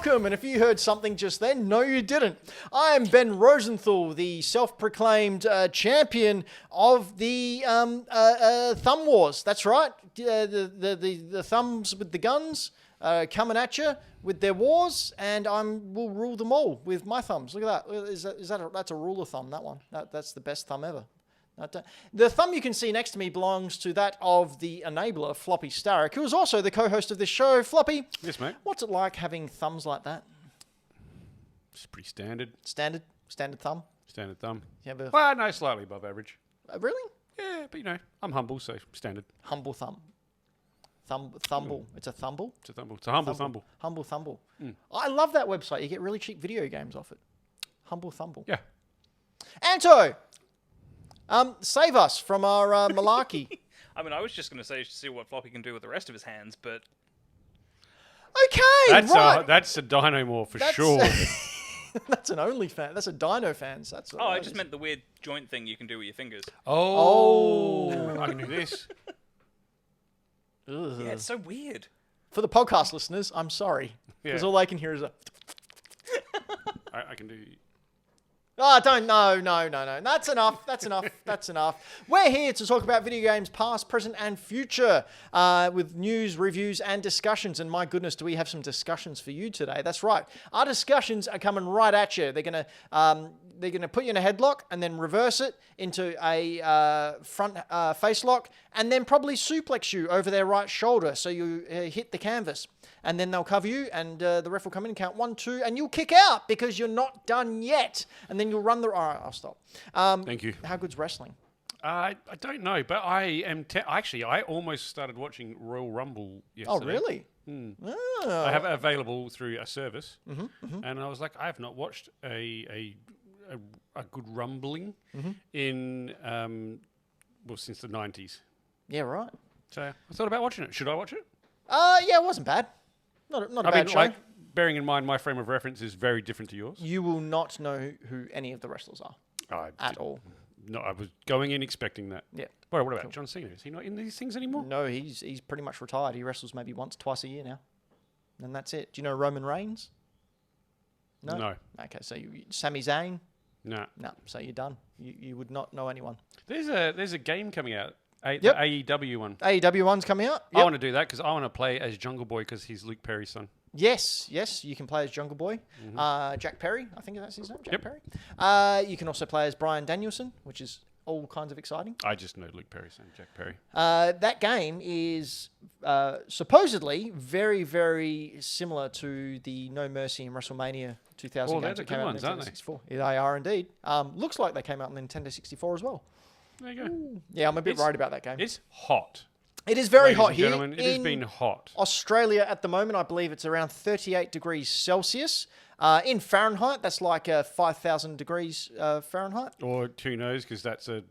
welcome. And if you heard something just then, no, you didn't. I am Ben Rosenthal, the self-proclaimed champion of the Thumb Wars. That's right. The thumbs with the guns coming at you with their wars, and will rule them all with my thumbs. Look at that. That's a rule of thumb, that one. That's the best thumb ever. The thumb you can see next to me belongs to that of the enabler, Floppy Starrick, who is also the co-host of this show. Floppy. Yes, mate. What's it like having thumbs like that? It's pretty standard. Standard thumb? Standard thumb. Yeah, well, no, slightly above average. Really? Yeah, but I'm humble, so standard. Humble thumb. Thumble. It's a thumble? It's a thumble. It's a humble thumble. Humble thumble. I love that website. You get really cheap video games off it. Humble thumble. Yeah. Anto! Save us from our malarkey. I mean, I was just going to say see what Floppy can do with the rest of his hands, but... Okay, right. That's a Dino for sure. That's an OnlyFans. That's a Dino fans. That's. I just meant the weird joint thing you can do with your fingers. Oh. I can do this. Ugh. Yeah, it's so weird. For the podcast listeners, I'm sorry. Because all they can hear is a... I can do... Oh, don't. No. That's enough. We're here to talk about video games past, present, and future with news, reviews, and discussions. And my goodness, do we have some discussions for you today? That's right. Our discussions are coming right at you. They're gonna put you in a headlock and then reverse it into a front face lock and then probably suplex you over their right shoulder so you hit the canvas. And then they'll cover you, and the ref will come in and count 1, 2, and you'll kick out because you're not done yet. And then you'll run the... All right, I'll stop. Thank you. How good's wrestling? I don't know, but I am... Actually, I almost started watching Royal Rumble yesterday. Oh, really? Oh. I have it available through a service, and I was like, I have not watched a good rumbling in, since the 90s. Yeah, right. So I thought about watching it. Should I watch it? Yeah, it wasn't bad. Not a bad show. Bearing in mind my frame of reference is very different to yours. You will not know who any of the wrestlers are at all. No, I was going in expecting that. Yeah. What about John Cena? Is he not in these things anymore? No, he's pretty much retired. He wrestles maybe once, twice a year now. And that's it. Do you know Roman Reigns? No. Okay, so Sami Zayn? No. No, so you're done. You would not know anyone. There's a game coming out. The AEW one. AEW one's coming out. Yep. I want to do that because I want to play as Jungle Boy because he's Luke Perry's son. Yes, you can play as Jungle Boy. Jack Perry, I think that's his name, Jack Perry. You can also play as Bryan Danielson, which is all kinds of exciting. I just know Luke Perry's son, Jack Perry. That game is supposedly very, very similar to the No Mercy in WrestleMania 2000 games that came out in Nintendo 64. Yeah, they are indeed. Looks like they came out in Nintendo 64 as well. There you go. Ooh. Yeah, I'm a bit worried about that game. It's hot. It is very hot here. Gentlemen, it has been hot. Australia at the moment, I believe it's around 38 degrees Celsius. In Fahrenheit, that's like 5,000 degrees Fahrenheit. Or who knows, because that's a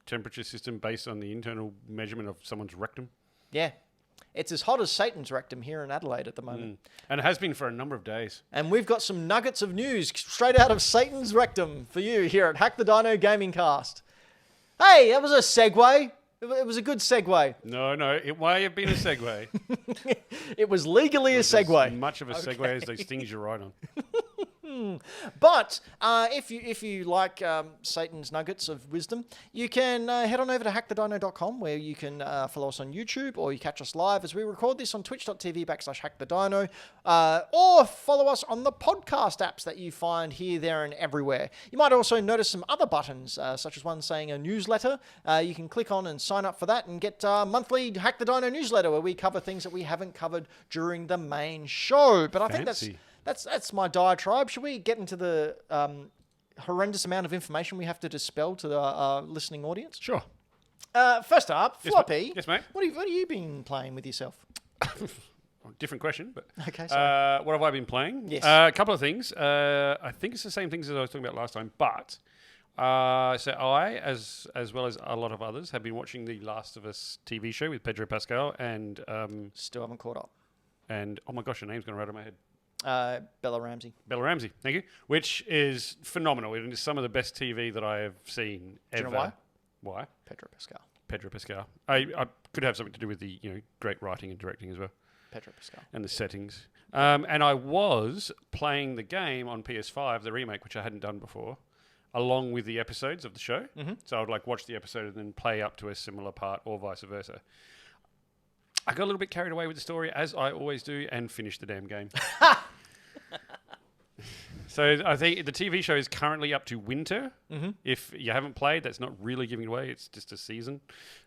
temperature system based on the internal measurement of someone's rectum. Yeah. It's as hot as Satan's rectum here in Adelaide at the moment. And it has been for a number of days. And we've got some nuggets of news straight out of Satan's rectum for you here at Hack the Dino Gaming Cast. Hey, that was a segue. It was a good segue. No, it may have been a segue. It was legally a segue. As much of a segue as those things you write on. But if you like Satan's nuggets of wisdom, you can head on over to hackthedino.com where you can follow us on YouTube, or you catch us live as we record this on twitch.tv/hackthedino, or follow us on the podcast apps that you find here, there, and everywhere. You might also notice some other buttons, such as one saying a newsletter. You can click on and sign up for that and get monthly Hack the Dino newsletter where we cover things that we haven't covered during the main show. But I think that's my diatribe. Should we get into the horrendous amount of information we have to dispel to the listening audience? Sure. First up, Floppy. Yes, mate. What have you been playing with yourself? Different question, but okay. Sorry. What have I been playing? Yes. A couple of things. I think it's the same things as I was talking about last time, but so I, as well as a lot of others, have been watching the Last of Us TV show with Pedro Pascal and still haven't caught up. And oh my gosh, her name's gone right out of my head. Bella Ramsey. Bella Ramsey, thank you. Which is phenomenal. It is some of the best TV that I have seen ever. Do you know why? Why? Pedro Pascal. Pedro Pascal. I could have something to do with the great writing and directing as well. Pedro Pascal. And the settings. And I was playing the game on PS5, the remake, which I hadn't done before, along with the episodes of the show. Mm-hmm. So I would like watch the episode and then play up to a similar part or vice versa. I got a little bit carried away with the story, as I always do, and finished the damn game. So I think the TV show is currently up to winter. Mm-hmm. If you haven't played, that's not really giving it away. It's just a season.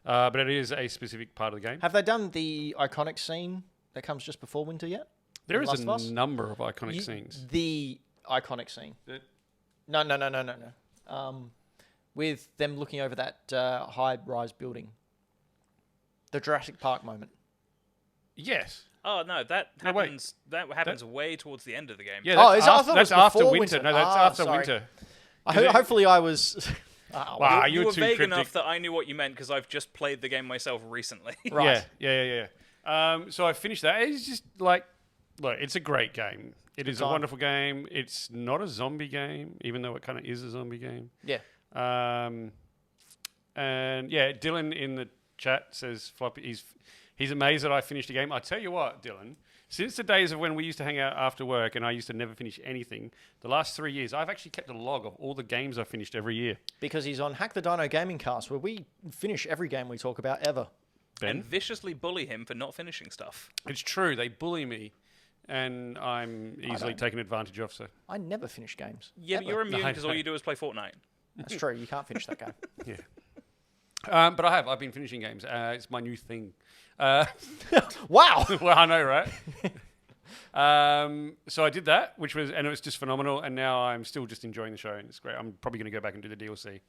But it is a specific part of the game. Have they done the iconic scene that comes just before winter yet? There is a number of iconic scenes. The iconic scene. No. With them looking over that high-rise building. The Jurassic Park moment. Yes. Oh no, that happens. That happens way towards the end of the game. Yeah, that's after winter. No, that's after winter. Hopefully, I was. Wow, you were too vague cryptic. enough that I knew what you meant because I've just played the game myself recently. Right. Yeah. So I finished that. It's just like, look, it's a great game. It is a wonderful game. It's not a zombie game, even though it kind of is a zombie game. Yeah. And yeah, Dylan in the chat says Floppy. He's amazed that I finished a game. I tell you what, Dylan, since the days of when we used to hang out after work and I used to never finish anything, the last 3 years, I've actually kept a log of all the games I finished every year. Because he's on Hack the Dino Gaming Cast, where we finish every game we talk about ever. Ben? And viciously bully him for not finishing stuff. It's true. They bully me, and I'm easily taken advantage of. So I never finish games. Yeah, but you're immune because all you do is play Fortnite. That's true. You can't finish that game. Yeah. But I've been finishing games. It's my new thing. Wow. Well, I know, right? So I did that, and it was just phenomenal. And now I'm still just enjoying the show, and it's great. I'm probably going to go back and do the DLC.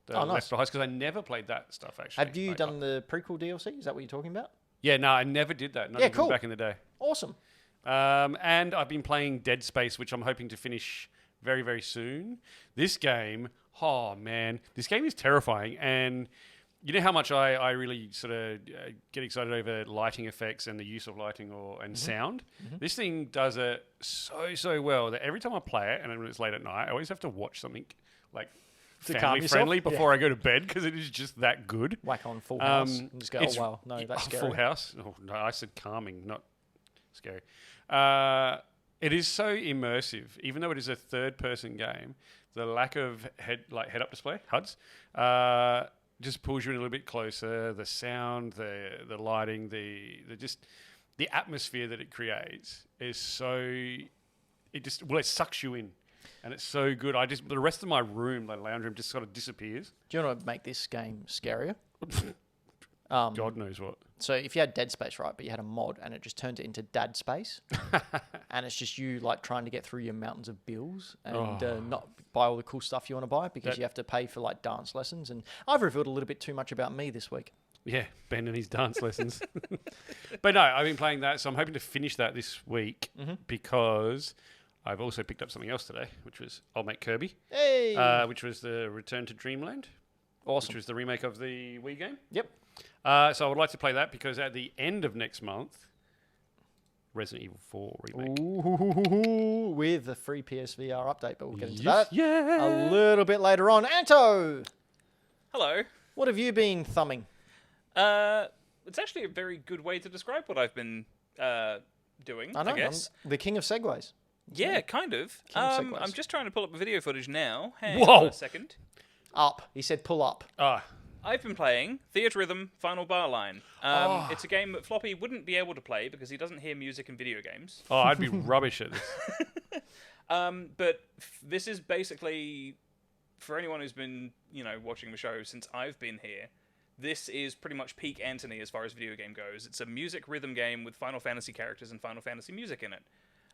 Nice. Left Behind, because I never played that stuff, actually. Have you done the prequel DLC? Is that what you're talking about? Yeah, no, I never did that. Not even back in the day. Awesome. And I've been playing Dead Space, which I'm hoping to finish very, very soon. This game, oh man, this game is terrifying. And you know how much I really sort of get excited over lighting effects and the use of lighting and sound? Mm-hmm. This thing does it so well that every time I play it, and when it's late at night, I always have to watch something like family-friendly before I go to bed, because it is just that good. Whack on Full House and just go, oh, wow, no, that's scary. Full House? Oh, no, I said calming, not scary. It is so immersive, even though it is a third-person game. The lack of head-up display, HUDs, just pulls you in a little bit closer. The sound, the lighting, the atmosphere that it creates is it sucks you in, and it's so good. The rest of my room, the lounge room, just sort of disappears. Do you want to make this game scarier? God knows what. So if you had Dead Space, right, but you had a mod and it just turned it into Dad Space, and it's just you like trying to get through your mountains of bills and not buy all the cool stuff you want to buy because you have to pay for like dance lessons. And I've revealed a little bit too much about me this week. Yeah, Ben and his dance lessons. But no, I've been playing that, so I'm hoping to finish that this week because I've also picked up something else today, which was I'll Make Kirby. Hey! Which was the Return to Dreamland. Awesome. Which was the remake of the Wii game. Yep. So I would like to play that because at the end of next month, Resident Evil 4 remake. Ooh, with a free PSVR update, but we'll get into that a little bit later on. Anto! Hello. What have you been thumbing? It's actually a very good way to describe what I've been doing, I guess. I'm the king of segues. Yeah, kind of. I'm just trying to pull up video footage now. Hang Whoa. on a second. Up. He said pull up. I've been playing Theatre Rhythm Final Bar Line. It's a game that Floppy wouldn't be able to play because he doesn't hear music in video games. Oh, I'd be rubbish at this. But this is basically, for anyone who's been, watching the show since I've been here, this is pretty much peak Anthony as far as video game goes. It's a music rhythm game with Final Fantasy characters and Final Fantasy music in it.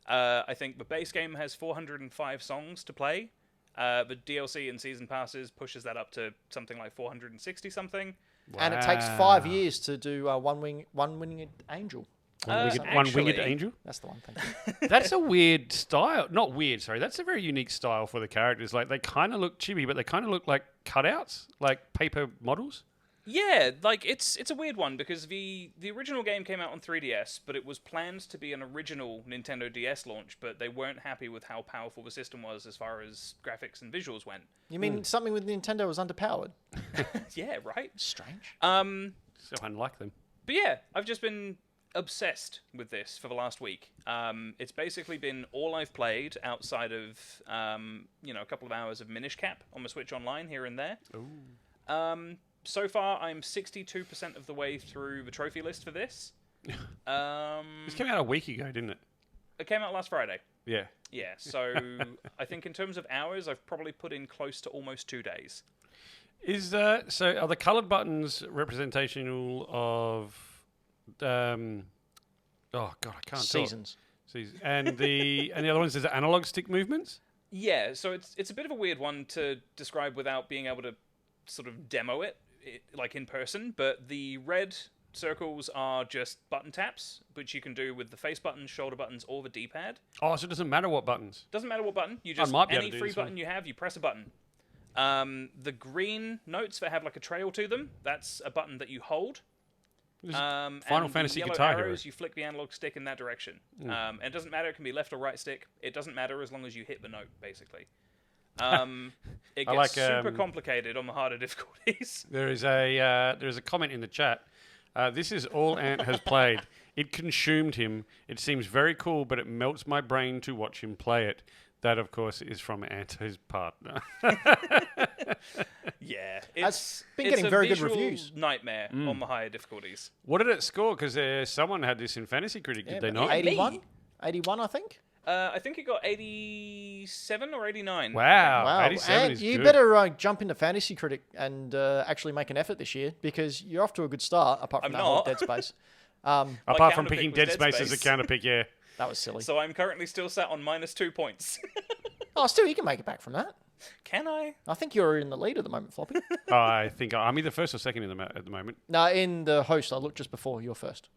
I think the base game has 405 songs to play. The DLC and season passes pushes that up to something like 460 something. Wow. And it takes 5 years to do one winged angel. One winged angel? That's the one thing. That's a weird style. Not weird, sorry. That's a very unique style for the characters. Like, they kind of look chibi, but they kind of look like cutouts, like paper models. Yeah, like it's a weird one because the original game came out on 3DS, but it was planned to be an original Nintendo DS launch, but they weren't happy with how powerful the system was as far as graphics and visuals went. You mean something with Nintendo was underpowered? Yeah, right? Strange. So unlike them. But yeah, I've just been obsessed with this for the last week. It's basically been all I've played outside of, a couple of hours of Minish Cap on my Switch Online here and there. Ooh. So far, I'm 62% of the way through the trophy list for this. This came out a week ago, didn't it? It came out last Friday. Yeah. Yeah, so I think in terms of hours, I've probably put in close to almost 2 days. So are the coloured buttons representational of oh god, I can't Seasons. talk. And the other ones is the analog stick movements? Yeah, so it's a bit of a weird one to describe without being able to sort of demo it like in person, but the red circles are just button taps, which you can do with the face buttons, shoulder buttons, or the D-pad. Oh, so it doesn't matter what buttons? Doesn't matter what button. You just, might be able any to do free this button one. you have, you press a button. The green notes that have like a trail to them, that's a button that you hold. Final and Fantasy the yellow Guitar Hero. arrows, you flick the analog stick in that direction. And it doesn't matter, it can be left or right stick. It doesn't matter as long as you hit the note, basically. It gets super complicated on the harder difficulties. There is a comment in the chat. This is all Ant has played. It consumed him. It seems very cool, but it melts my brain to watch him play it. That, of course, is from Ant, his partner. Yeah, It's been getting very good visual reviews. Nightmare on the higher difficulties. What did it score? Because someone had this in Fantasy Critic, did they not? 81? 81, I think. I think it got 87 or 89. Wow, 87 and is you good. better jump into Fantasy Critic and actually make an effort this year, because you're off to a good start, apart from I'm that whole not. Dead Space. Apart from counterpick picking was Dead Dead Space as a Space. counterpick, yeah. That was silly. So I'm currently still sat on -2 points. Oh, still, you can make it back from that. Can I? I think you're in the lead at the moment, Floppy. I think I'm either first or second at the moment. No, in the host, I looked just before. You're first.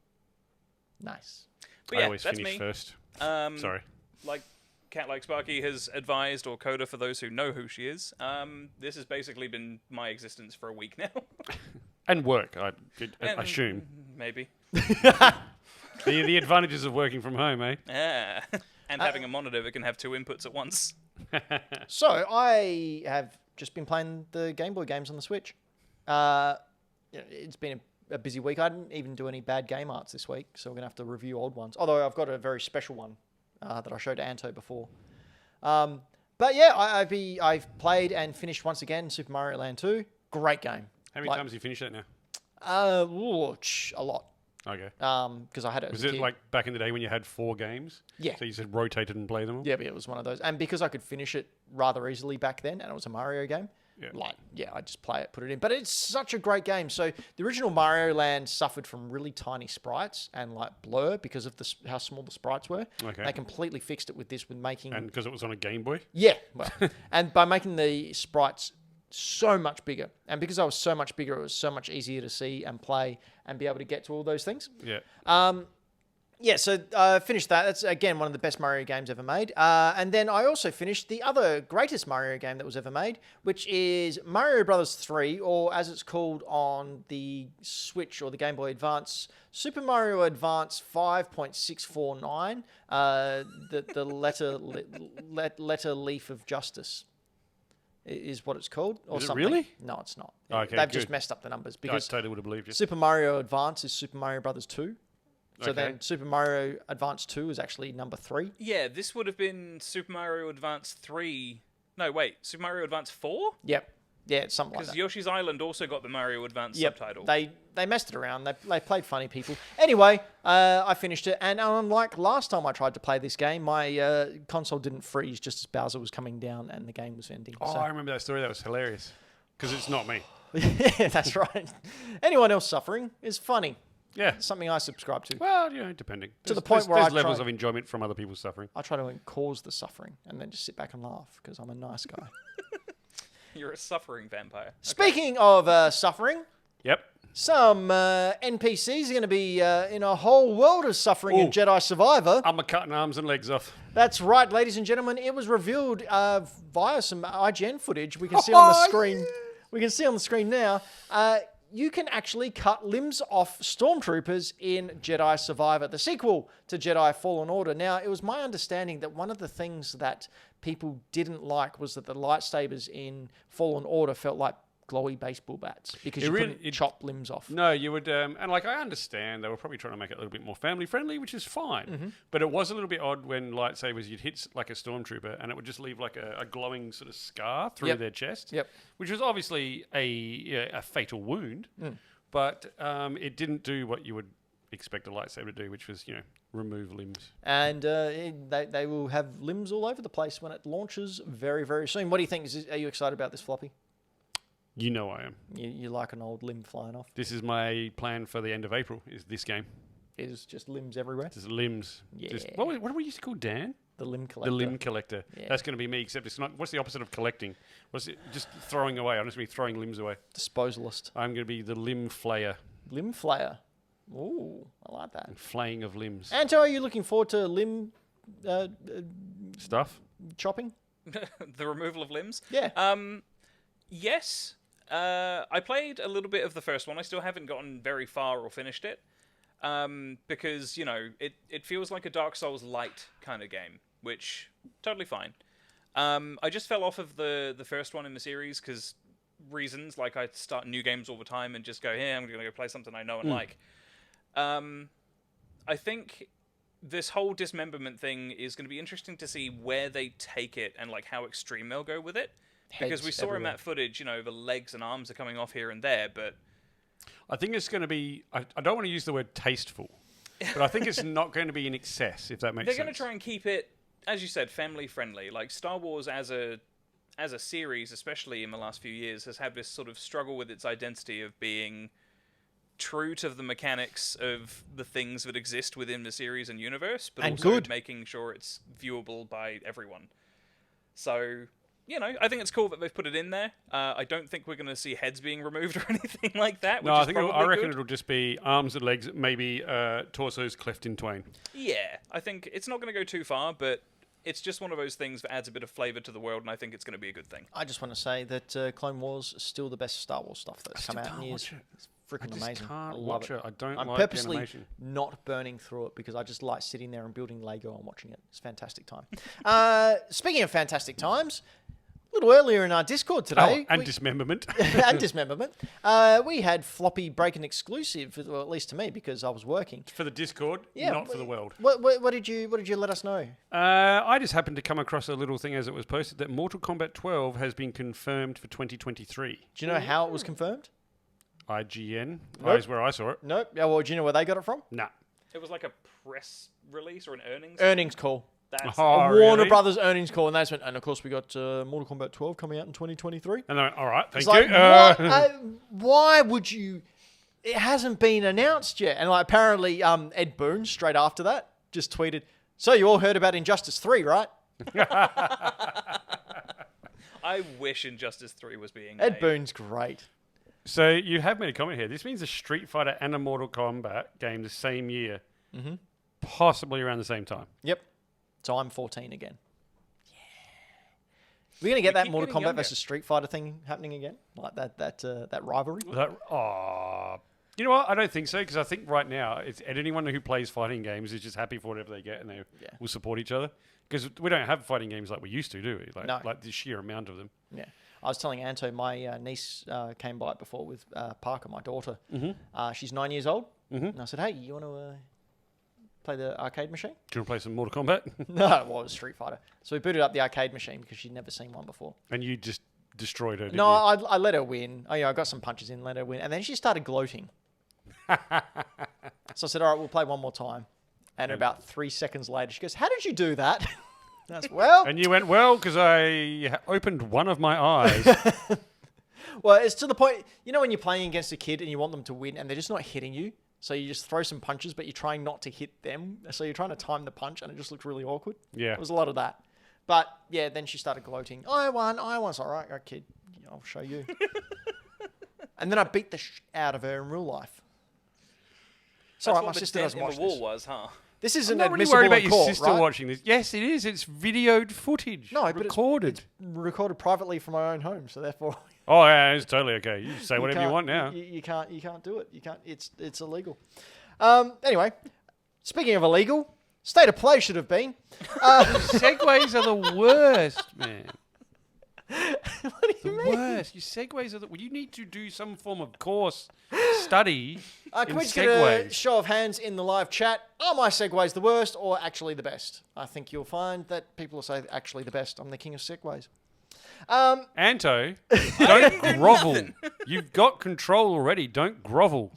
Nice. But I yeah, always that's finish me. first. Like Sorry. Cat Like Sparky has advised, or Coda for those who know who she is, this has basically been my existence for a week now. And work, I assume. Maybe. The advantages of working from home, eh? Yeah. And having a monitor that can have 2 inputs at once. So, I have just been playing the Game Boy games on the Switch. It's been a busy week. I didn't even do any bad game arts this week, so we're going to have to review old ones. Although I've got a very special one that I showed to Anto before. But yeah, I've played and finished once again Super Mario Land 2. Great game. How many times have you finished that now? A lot. Okay. Because I had it as Was a it kid. like back in the day when you had 4 games? Yeah. So you just rotated and played them all? Yeah, but it was one of those. And because I could finish it rather easily back then, and it was a Mario game, I just play it, put it in. But it's such a great game. So the original Mario Land suffered from really tiny sprites and like blur because of how small the sprites were. Okay. They completely fixed it with this, with making... And because it was on a Game Boy? Yeah, well, and by making the sprites so much bigger. And because I was so much bigger, it was so much easier to see and play and be able to get to all those things. Yeah. So I finished that. That's, again, one of the best Mario games ever made. And then I also finished the other greatest Mario game that was ever made, which is Mario Brothers 3, or as it's called on the Switch or the Game Boy Advance, Super Mario Advance 5.649, the letter leaf of justice is what it's called. Or Is it something. really? No, it's not. Okay, They've good. just messed up the numbers, I because totally would have believed you. Super Mario Advance is Super Mario Brothers 2. So Okay. then Super Mario Advance 2 is actually number 3. Yeah, this would have been Super Mario Advance 3. No, wait, Super Mario Advance 4? Yep. Yeah, it's something like Because that. Yoshi's Island also got the Mario Advance Yep. subtitle. They messed it around. They played funny people. Anyway, I finished it, and unlike last time I tried to play this game, my console didn't freeze just as Bowser was coming down and the game was ending. Oh, So- I remember that story. That was hilarious. Because it's not me. yeah, that's right. Anyone else suffering is funny. Yeah. Something I subscribe to. Well, depending. To the point where there's I levels try- of enjoyment from other people's suffering. I try to cause the suffering and then just sit back and laugh because I'm a nice guy. You're a suffering vampire. Okay. Speaking of suffering, Yep. some NPCs are going to be in a whole world of suffering in Ooh. Jedi Survivor. I'm cutting arms and legs off. That's right, ladies and gentlemen. It was revealed via some IGN footage. We can see on the screen. We can see on the screen now. You can actually cut limbs off stormtroopers in Jedi Survivor, the sequel to Jedi Fallen Order. Now, it was my understanding that one of the things that people didn't like was that the lightsabers in Fallen Order felt like glowy baseball bats because It you really- couldn't chop limbs off. No, you would, and like I understand they were probably trying to make it a little bit more family friendly, which is fine. But it was a little bit odd when lightsabers you'd hit like a stormtrooper and it would just leave like a glowing sort of scar through Yep. their chest. Yep. Which was obviously a fatal wound, but it didn't do what you would expect a lightsaber to do, which was remove limbs. And they will have limbs all over the place when it launches very, very soon. What do you think? Are you excited about this, Floppy? You know I am. You like an old limb flying off? This is my plan for the end of April. Is this game? Is just limbs everywhere? Just limbs. Yeah. Just, what do we used to call Dan? The limb collector. The limb collector. Yeah. That's going to be me, except it's not. What's the opposite of collecting? What's it? Just throwing away. I'm just going to be throwing limbs away. Disposalist. I'm going to be the limb flayer. Limb flayer. Ooh, I like that. Flaying of limbs. Anto, are you looking forward to limb Stuff? chopping? The removal of limbs. Yeah. Yes. I played a little bit of the first one. I still haven't gotten very far or finished it. Because, it feels like a Dark Souls light kind of game, which, totally fine. I just fell off of the first one in the series because reasons, like I start new games all the time and just go, hey, I'm going to go play something I know and like. I think this whole dismemberment thing is going to be interesting to see where they take it and like how extreme they'll go with it. Because we saw in that footage, the legs and arms are coming off here and there, but I think it's going to be. I don't want to use the word tasteful, but I think it's not going to be in excess, if that makes sense. they're going to try and keep it, as you said, family friendly. Like Star Wars as a series, especially in the last few years, has had this sort of struggle with its identity of being true to the mechanics of the things that exist within the series and universe, but and also good. making sure it's viewable by everyone. So, I think it's cool that they've put it in there. I don't think we're going to see heads being removed or anything like that. No, I reckon good. it'll just be arms and legs, maybe torsos cleft in twain. Yeah, I think it's not going to go too far, but it's just one of those things that adds a bit of flavour to the world, and I think it's going to be a good thing. I just want to say that Clone Wars is still the best Star Wars stuff that's come out in years. It's freaking amazing. Can't I love watch it. it. I don't I'm like purposely animation. not burning through it because I just like sitting there and building Lego and watching it. It's a fantastic time. Speaking of fantastic times, a little earlier in our Discord today, and dismemberment. and dismemberment, we had Floppy break an exclusive, well, at least to me because I was working. For the Discord, Yeah, not for the world. What did you let us know? I just happened to come across a little thing as it was posted that Mortal Kombat 12 has been confirmed for 2023. Do you know how it was confirmed? IGN. Nope. Is where I saw it. Nope. Yeah, well, do you know where they got it from? Nah. It was like a press release or an earnings. Earnings call. That's Oh, A Warner really? Brothers earnings call, and they just went, and of course we got Mortal Kombat 12 coming out in 2023. And I went, all right, thank It's you. like, what? Why would you? It hasn't been announced yet. And like apparently, Ed Boon straight after that just tweeted, "So you all heard about Injustice 3, right?" I wish Injustice 3 was being Ed made. Boon's great. So you have made a comment here. This means a Street Fighter and a Mortal Kombat game the same year, possibly around the same time. Yep. So I'm 14 again. Yeah. We're gonna get that keep Mortal getting Kombat younger. versus Street Fighter thing happening again, like that rivalry. You know what? I don't think so, because I think right now anyone who plays fighting games is just happy for whatever they get, and they will support each other. Because we don't have fighting games like we used to, do we? No. Like the sheer amount of them. Yeah. I was telling Anto, my niece came by it before with Parker, my daughter. She's 9 years old. And I said, hey, you want to play the arcade machine? Do you want to play some Mortal Kombat? No, well, it was Street Fighter. So we booted up the arcade machine because she'd never seen one before. And you just destroyed her, didn't No, you? I let her win. Oh, yeah, I got some punches in, let her win. And then she started gloating. So I said, all right, we'll play one more time. And about 3 seconds later, she goes, how did you do that? That's well. And you went, well, because I opened one of my eyes. Well, it's to the point, you know when you're playing against a kid and you want them to win and they're just not hitting you? So you just throw some punches, but you're trying not to hit them. So you're trying to time the punch and it just looks really awkward. Yeah. It was a lot of that. But yeah, then she started gloating. I won. It's all right, kid. I'll show you. And then I beat the out of her in real life. It's all That's right, my what the sister dent doesn't in watch the wall this. was, huh? This I'm isn't not really admissible worried about in your court, sister right? watching this. Yes, it is. It's videoed footage. No, but recorded. It's recorded privately from my own home, so therefore Oh, yeah, it's totally okay. You say whatever you can't- want now. You can't do it. You can't. It's illegal. Anyway, speaking of illegal, State of Play should have been. Segways are the worst, man. What do you mean? Worst. Your segues are you need to do some form of course study in Can we just get a segues. show of hands in the live chat? Are my segues the worst or actually the best? I think you'll find that people will say actually the best. I'm the king of segues. Anto, don't grovel. You've got control already. Don't grovel.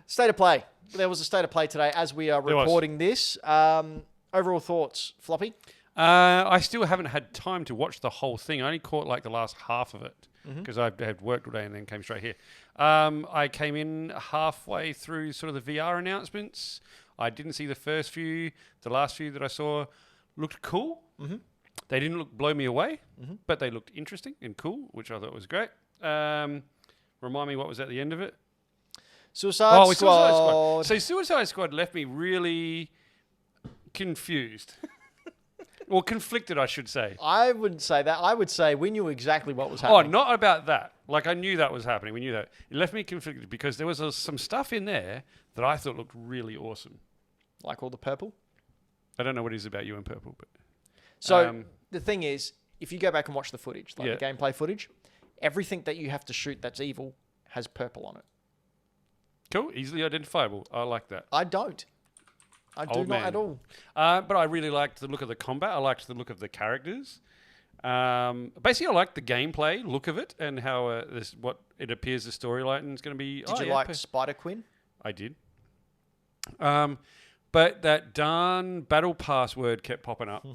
State of play. There was a state of play today as we are recording this. Overall thoughts, Floppy? I still haven't had time to watch the whole thing. I only caught like the last half of it because I had worked all day and then came straight here. I came in halfway through sort of the VR announcements. I didn't see the first few. The last few that I saw looked cool. Mm-hmm. They didn't blow me away, but they looked interesting and cool, which I thought was great. Remind me what was at the end of it? Suicide Squad. Suicide Squad. So Suicide Squad left me really confused. Or conflicted, I should say. I wouldn't say that. I would say we knew exactly what was happening. Oh, not about that. Like, I knew that was happening. We knew that. It left me conflicted because there was some stuff in there that I thought looked really awesome. Like all the purple? I don't know what it is about you and purple, but... So, the thing is, if you go back and watch the footage, like Yeah. the gameplay footage, everything that you have to shoot that's evil has purple on it. Cool. Easily identifiable. I like that. I don't. I do Old not man. at all. But I really liked the look of the combat. I liked the look of the characters. Basically, I liked the gameplay look of it and how what it appears the storyline is going to be. Did you like Spider-Quinn? I did. But that darn battle pass word kept popping up,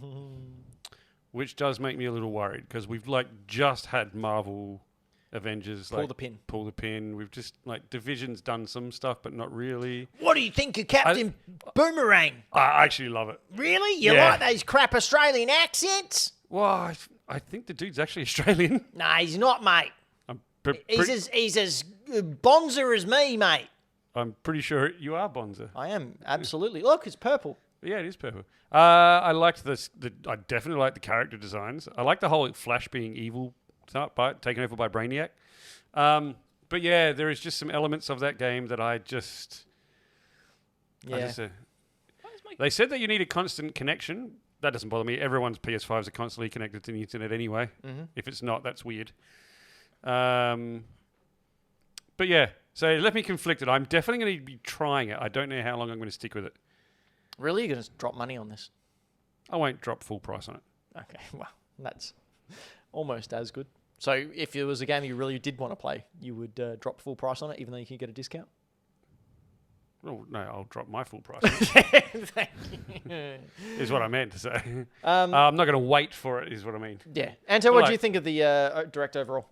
which does make me a little worried because we've just had Marvel Avengers Pull the pin. Pull the pin. We've just Division's done some stuff, but not really. What do you think of Captain Boomerang? I actually love it. Really? You Yeah. like those crap Australian accents? Well, I think the dude's actually Australian. Nah, he's not, mate. He's as bonzer as me, mate. I'm pretty sure you are Bonza. I am, absolutely. Look, it's purple. Yeah, it is purple. I liked this. I definitely like the character designs. I like the whole Flash being evil, taken over by Brainiac. But yeah, there is just some elements of that game that I just... Yeah. They said that you need a constant connection. That doesn't bother me. Everyone's PS5s are constantly connected to the internet anyway. Mm-hmm. If it's not, that's weird. But yeah, so it left me conflicted. I'm definitely going to be trying it. I don't know how long I'm going to stick with it. Really? You're going to drop money on this? I won't drop full price on it. Okay, well, that's almost as good. So if it was a game you really did want to play, you would drop full price on it, even though you can get a discount? Oh, no, I'll drop my full price on it. Thank you. Is what I meant to say. I'm not going to wait for it, is what I mean. Yeah. Anto, what do you think of the direct overall?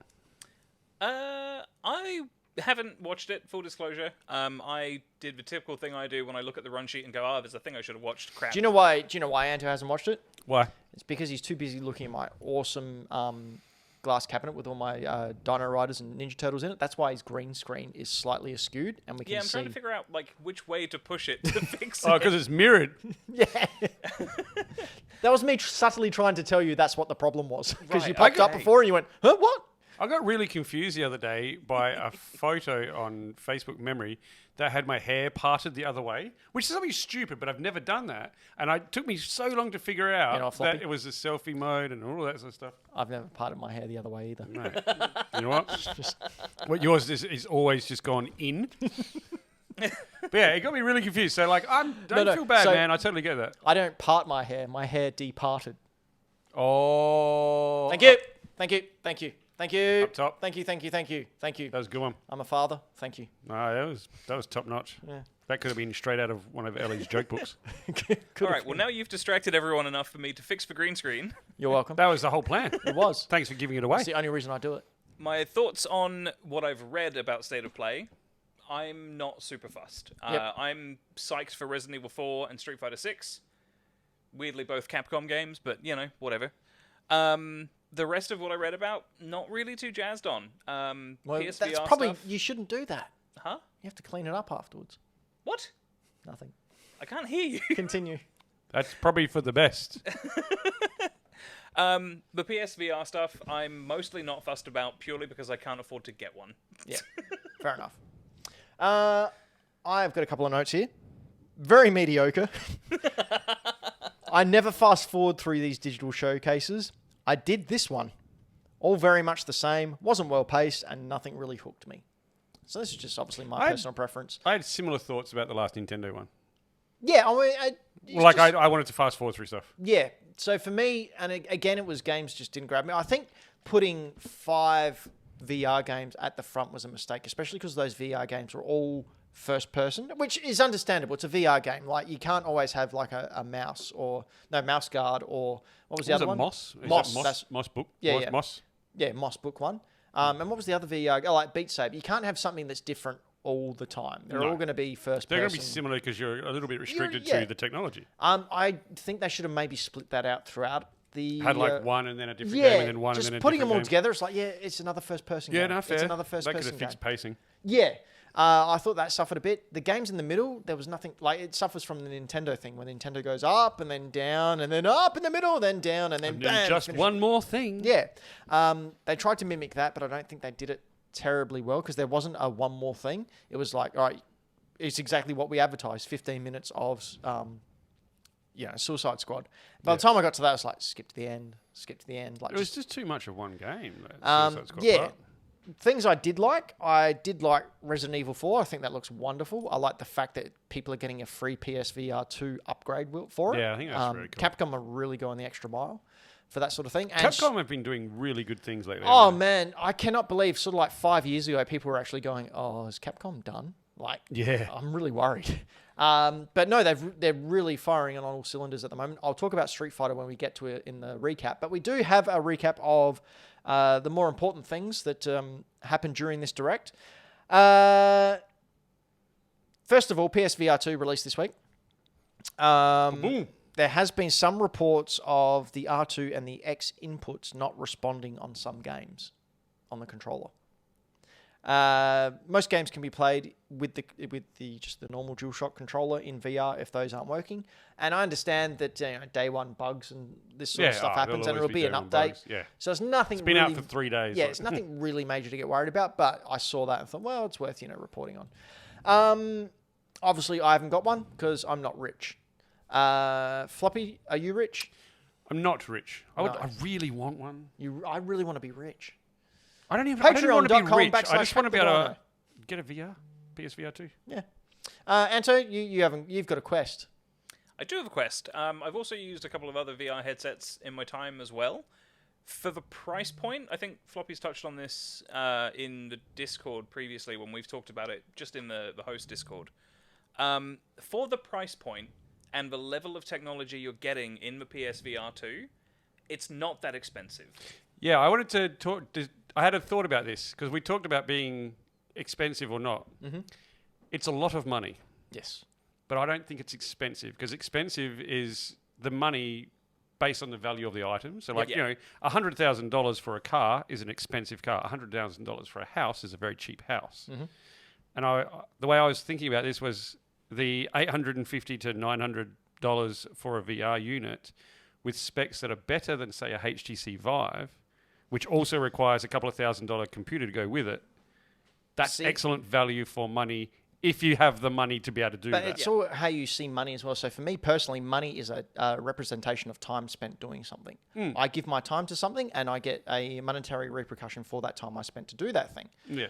I haven't watched it, full disclosure. I did the typical thing I do when I look at the run sheet and go, there's a thing I should have watched. Crap. Do you know why Anto hasn't watched it? Why? It's because he's too busy looking at my awesome glass cabinet with all my Dino Riders and Ninja Turtles in it. That's why his green screen is slightly askewed, and we can see... Yeah, I'm trying to figure out which way to push it to fix it. Oh, because it's mirrored. Yeah. That was me subtly trying to tell you that's what the problem was. Because you Right, popped up before and you went, huh, what? I got really confused the other day by a photo on Facebook Memory that had my hair parted the other way, which is something stupid, but I've never done that. And it took me so long to figure out that it was a selfie mode and all that sort of stuff. I've never parted my hair the other way either. No. You know what? What yours is always just gone in. But yeah, it got me really confused. So don't feel bad, man. I totally get that. I don't part my hair. My hair departed. Oh. Thank you. Thank you. Thank you. Thank you. Up top. Thank you. Thank you. Thank you. Thank you. That was a good one. I'm a father. Thank you. No, that was top notch. Yeah. That could have been straight out of one of Ellie's joke books. All right, well, now you've distracted everyone enough for me to fix the green screen. You're welcome. That was the whole plan. It was. Thanks for giving it away. That's the only reason I do it. My thoughts on what I've read about State of Play, I'm not super fussed. Yep. I'm psyched for Resident Evil 4 and Street Fighter 6. Weirdly, both Capcom games, but, whatever. The rest of what I read about, not really too jazzed on. Well, PSVR that's probably... stuff. You shouldn't do that. Huh? You have to clean it up afterwards. What? Nothing. I can't hear you. Continue. That's probably for the best. The PSVR stuff, I'm mostly not fussed about purely because I can't afford to get one. Yeah, fair enough. I've got a couple of notes here. Very mediocre. I never fast forward through these digital showcases. I did this one. All very much the same, wasn't well paced, and nothing really hooked me. So this is just obviously my personal preference. I had similar thoughts about the last Nintendo one. Yeah, I mean, I wanted to fast forward through stuff. Yeah, so for me, and again, it was games just didn't grab me. I think putting 5 VR games at the front was a mistake, especially because those VR games were all first person, which is understandable. It's a VR game. Like, you can't always have like a mouse or mouse guard, or what was the other one? Moss? Moss Book? Yeah, Moss? Yeah, Moss Book one. And what was the other VR? Oh, like Beat Saber. You can't have something that's different all the time. They're all going to be first person. They're going to be similar because you're a little bit restricted to the technology. I think they should have maybe split that out throughout the... Had like one and then a different game and then one and then a different game. Just putting them all together, it's like, it's another first person game. Yeah, no, fair. It's another first person game. That could have fixed pacing. Yeah. I thought that suffered a bit. The games in the middle, there was nothing... Like, it suffers from the Nintendo thing, when Nintendo goes up and then down and then up in the middle, then down and then bam. Just one more thing. Yeah. They tried to mimic that, but I don't think they did it terribly well, because there wasn't a one more thing. It was like, all right, it's exactly what we advertised, 15 minutes of Suicide Squad. By the time I got to that, I was like, skip to the end. Like, it was just too much of one game. Suicide Squad part. Things I did like Resident Evil 4. I think that looks wonderful. I like the fact that people are getting a free PSVR 2 upgrade for it. Yeah, I think that's very cool. Capcom are really going the extra mile for that sort of thing. And Capcom have been doing really good things lately. Oh, man. I cannot believe, sort of like 5 years ago, people were actually going, oh, is Capcom done? Like, yeah, I'm really worried. But no, they're really firing on all cylinders at the moment. I'll talk about Street Fighter when we get to it in the recap. But we do have a recap of the more important things that happened during this direct. First of all, PSVR 2 released this week. There has been some reports of the R2 and the X inputs not responding on some games on the controller. Most games can be played with the just the normal DualShock controller in VR if those aren't working. And I understand that day one bugs and this sort of stuff happens, and it'll be an update. Yeah. So it's nothing. It's been out for 3 days. Yeah, it's nothing really major to get worried about. But I saw that and thought, well, it's worth reporting on. Obviously, I haven't got one because I'm not rich. Floppy, are you rich? I'm not rich. I really want one. I really want to be rich. I don't even want to be rich. I just want to be able to get a PSVR 2. Yeah. Anto, you've got a Quest. I do have a Quest. I've also used a couple of other VR headsets in my time as well. For the price point, I think Floppy's touched on this in the Discord previously when we've talked about it, just in the host Discord. For the price point and the level of technology you're getting in the PSVR 2, it's not that expensive. Yeah, I wanted to talk... I had a thought about this, because we talked about being expensive or not. Mm-hmm. It's a lot of money. Yes. But I don't think it's expensive, because expensive is the money based on the value of the item. So, $100,000 for a car is an expensive car. $100,000 for a house is a very cheap house. Mm-hmm. And the way I was thinking about this was the $850 to $900 for a VR unit with specs that are better than, say, a HTC Vive, which also requires a couple of $1,000 computer to go with it. That's excellent value for money if you have the money to be able to do that. But it's all how you see money as well. So for me personally, money is a representation of time spent doing something. I give my time to something and I get a monetary repercussion for that time I spent to do that thing. Yeah.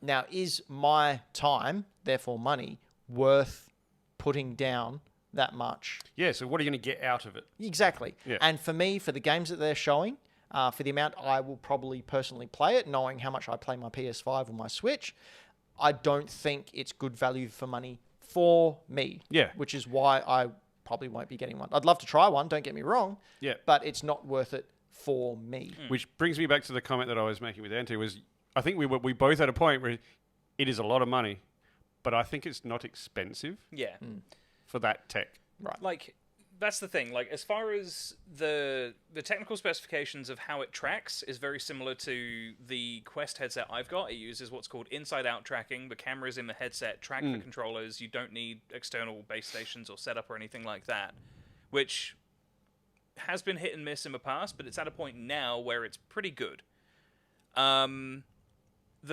Now, is my time, therefore money, worth putting down that much? Yeah, so what are you going to get out of it? Exactly. Yeah. And for me, for the games that they're showing, for the amount I will probably personally play it, knowing how much I play my PS5 or my Switch, I don't think it's good value for money for me. Yeah. Which is why I probably won't be getting one. I'd love to try one, don't get me wrong. Yeah. But it's not worth it for me. Which brings me back to the comment that I was making with Antti, was I think we both had a point where it is a lot of money, but I think it's not expensive. Yeah. For that tech. Right. Like, that's the thing. Like, as far as the technical specifications of how it tracks is very similar to the Quest headset I've got. It uses what's called inside-out tracking. The cameras in the headset track the controllers. You don't need external base stations or setup or anything like that, which has been hit and miss in the past, but it's at a point now where it's pretty good. The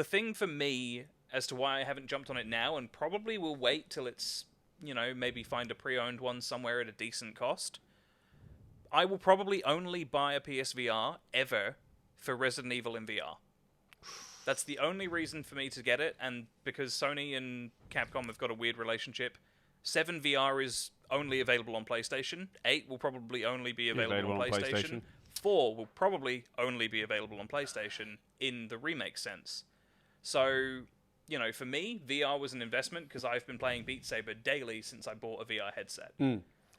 thing for me as to why I haven't jumped on it now, and probably will wait till it's, maybe find a pre-owned one somewhere at a decent cost. I will probably only buy a PSVR ever for Resident Evil in VR. That's the only reason for me to get it, and because Sony and Capcom have got a weird relationship. 7 VR is only available on PlayStation. 8 will probably only be available on PlayStation. 4 will probably only be available on PlayStation in the remake sense. So, you know, for me, VR was an investment because I've been playing Beat Saber daily since I bought a VR headset.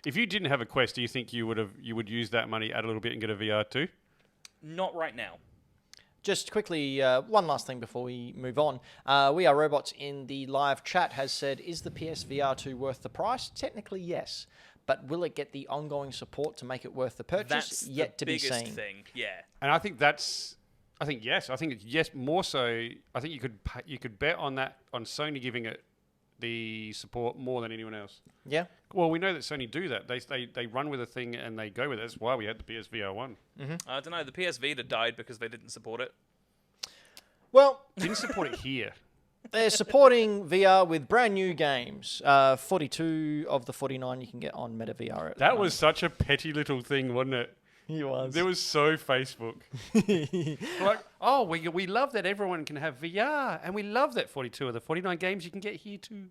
If you didn't have a Quest, do you think you would use that money, add a little bit, and get a VR too? Not right now. Just quickly, one last thing before we move on. We Are Robots in the live chat has said, is the PSVR 2 worth the price? Technically, yes. But will it get the ongoing support to make it worth the purchase? That's yet the to be biggest seen. thing, yeah. And I think yes. I think it's yes. More so, I think you could bet on that, on Sony giving it the support more than anyone else. Yeah. Well, we know that Sony do that. They run with a thing and they go with it. That's why we had the PSVR 1. I don't know. The PS Vita died because they didn't support it. Well, Didn't support it here. they're supporting VR with brand new games. 42 of the 49 you can get on Meta VR. That was such a petty little thing, wasn't it? He was. There was so Facebook. Like, oh, we love that everyone can have VR, and we love that 42 of the 49 games you can get here too.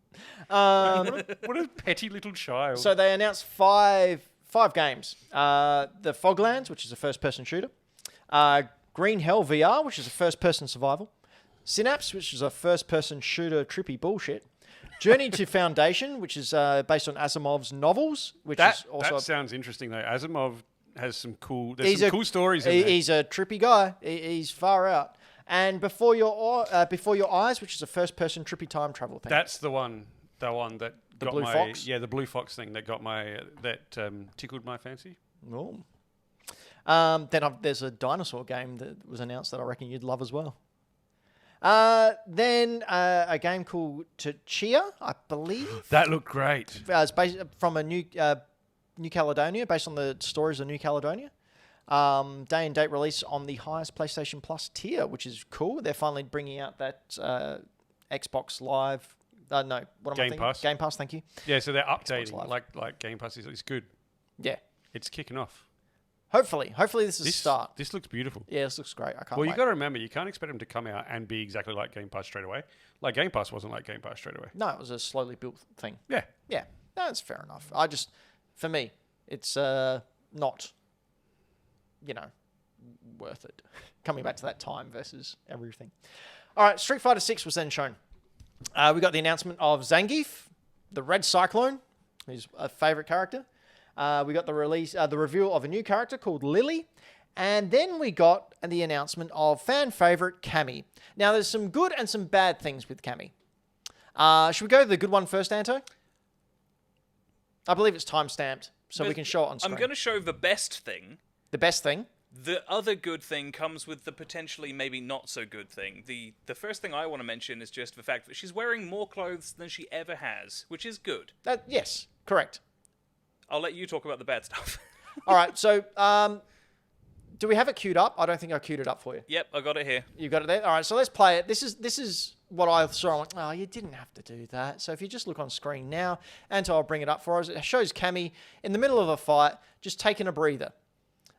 What a petty little child. So they announced five games. The Foglands, which is a first-person shooter. Green Hell VR, which is a first-person survival. Synapse, which is a first-person shooter trippy bullshit. Journey to Foundation, which is based on Asimov's novels, which is also... That sounds interesting, though. Asimov has some cool... There's some cool stories in there. He's a trippy guy. He's far out. And Before Your Eyes, which is a first-person trippy time travel thing. That's the one that The got Blue my... Fox? Yeah, the Blue Fox thing that got my... tickled my fancy. Oh. There's a dinosaur game that was announced that I reckon you'd love as well. Then a game called Chia, I believe. That looked great. It's based from a New Caledonia, based on the stories of New Caledonia. Day and date release on the highest PlayStation Plus tier, which is cool. They're finally bringing out that Xbox Live. Game Pass. Game Pass, thank you. Yeah, so they're updating. Like Game Pass is good. Yeah. It's kicking off. Hopefully this is a start. This looks beautiful. Yeah, this looks great. I can't Well, wait. you got to remember, you can't expect them to come out and be exactly like Game Pass straight away. Like Game Pass wasn't like Game Pass straight away. No, it was a slowly built thing. Yeah. Yeah, no, that's fair enough. For me, it's not, worth it. Coming back to that time versus everything. All right, Street Fighter 6 was then shown. We got the announcement of Zangief, the Red Cyclone, who's a favorite character. We got the reveal of a new character called Lily. And then we got the announcement of fan favorite Cammy. Now, there's some good and some bad things with Cammy. Should we go to the good one first, Anto? I believe it's time-stamped, so we can show it on screen. I'm going to show the best thing. The best thing? The other good thing comes with the potentially maybe not so good thing. The first thing I want to mention is just the fact that she's wearing more clothes than she ever has, which is good. Yes, correct. I'll let you talk about the bad stuff. All right, so do we have it queued up? I don't think I queued it up for you. Yep, I got it here. You got it there? All right, so let's play it. This is what I saw. I'm like, oh, you didn't have to do that. So if you just look on screen now, Anto, I'll bring it up for us. It shows Cammy in the middle of a fight, just taking a breather.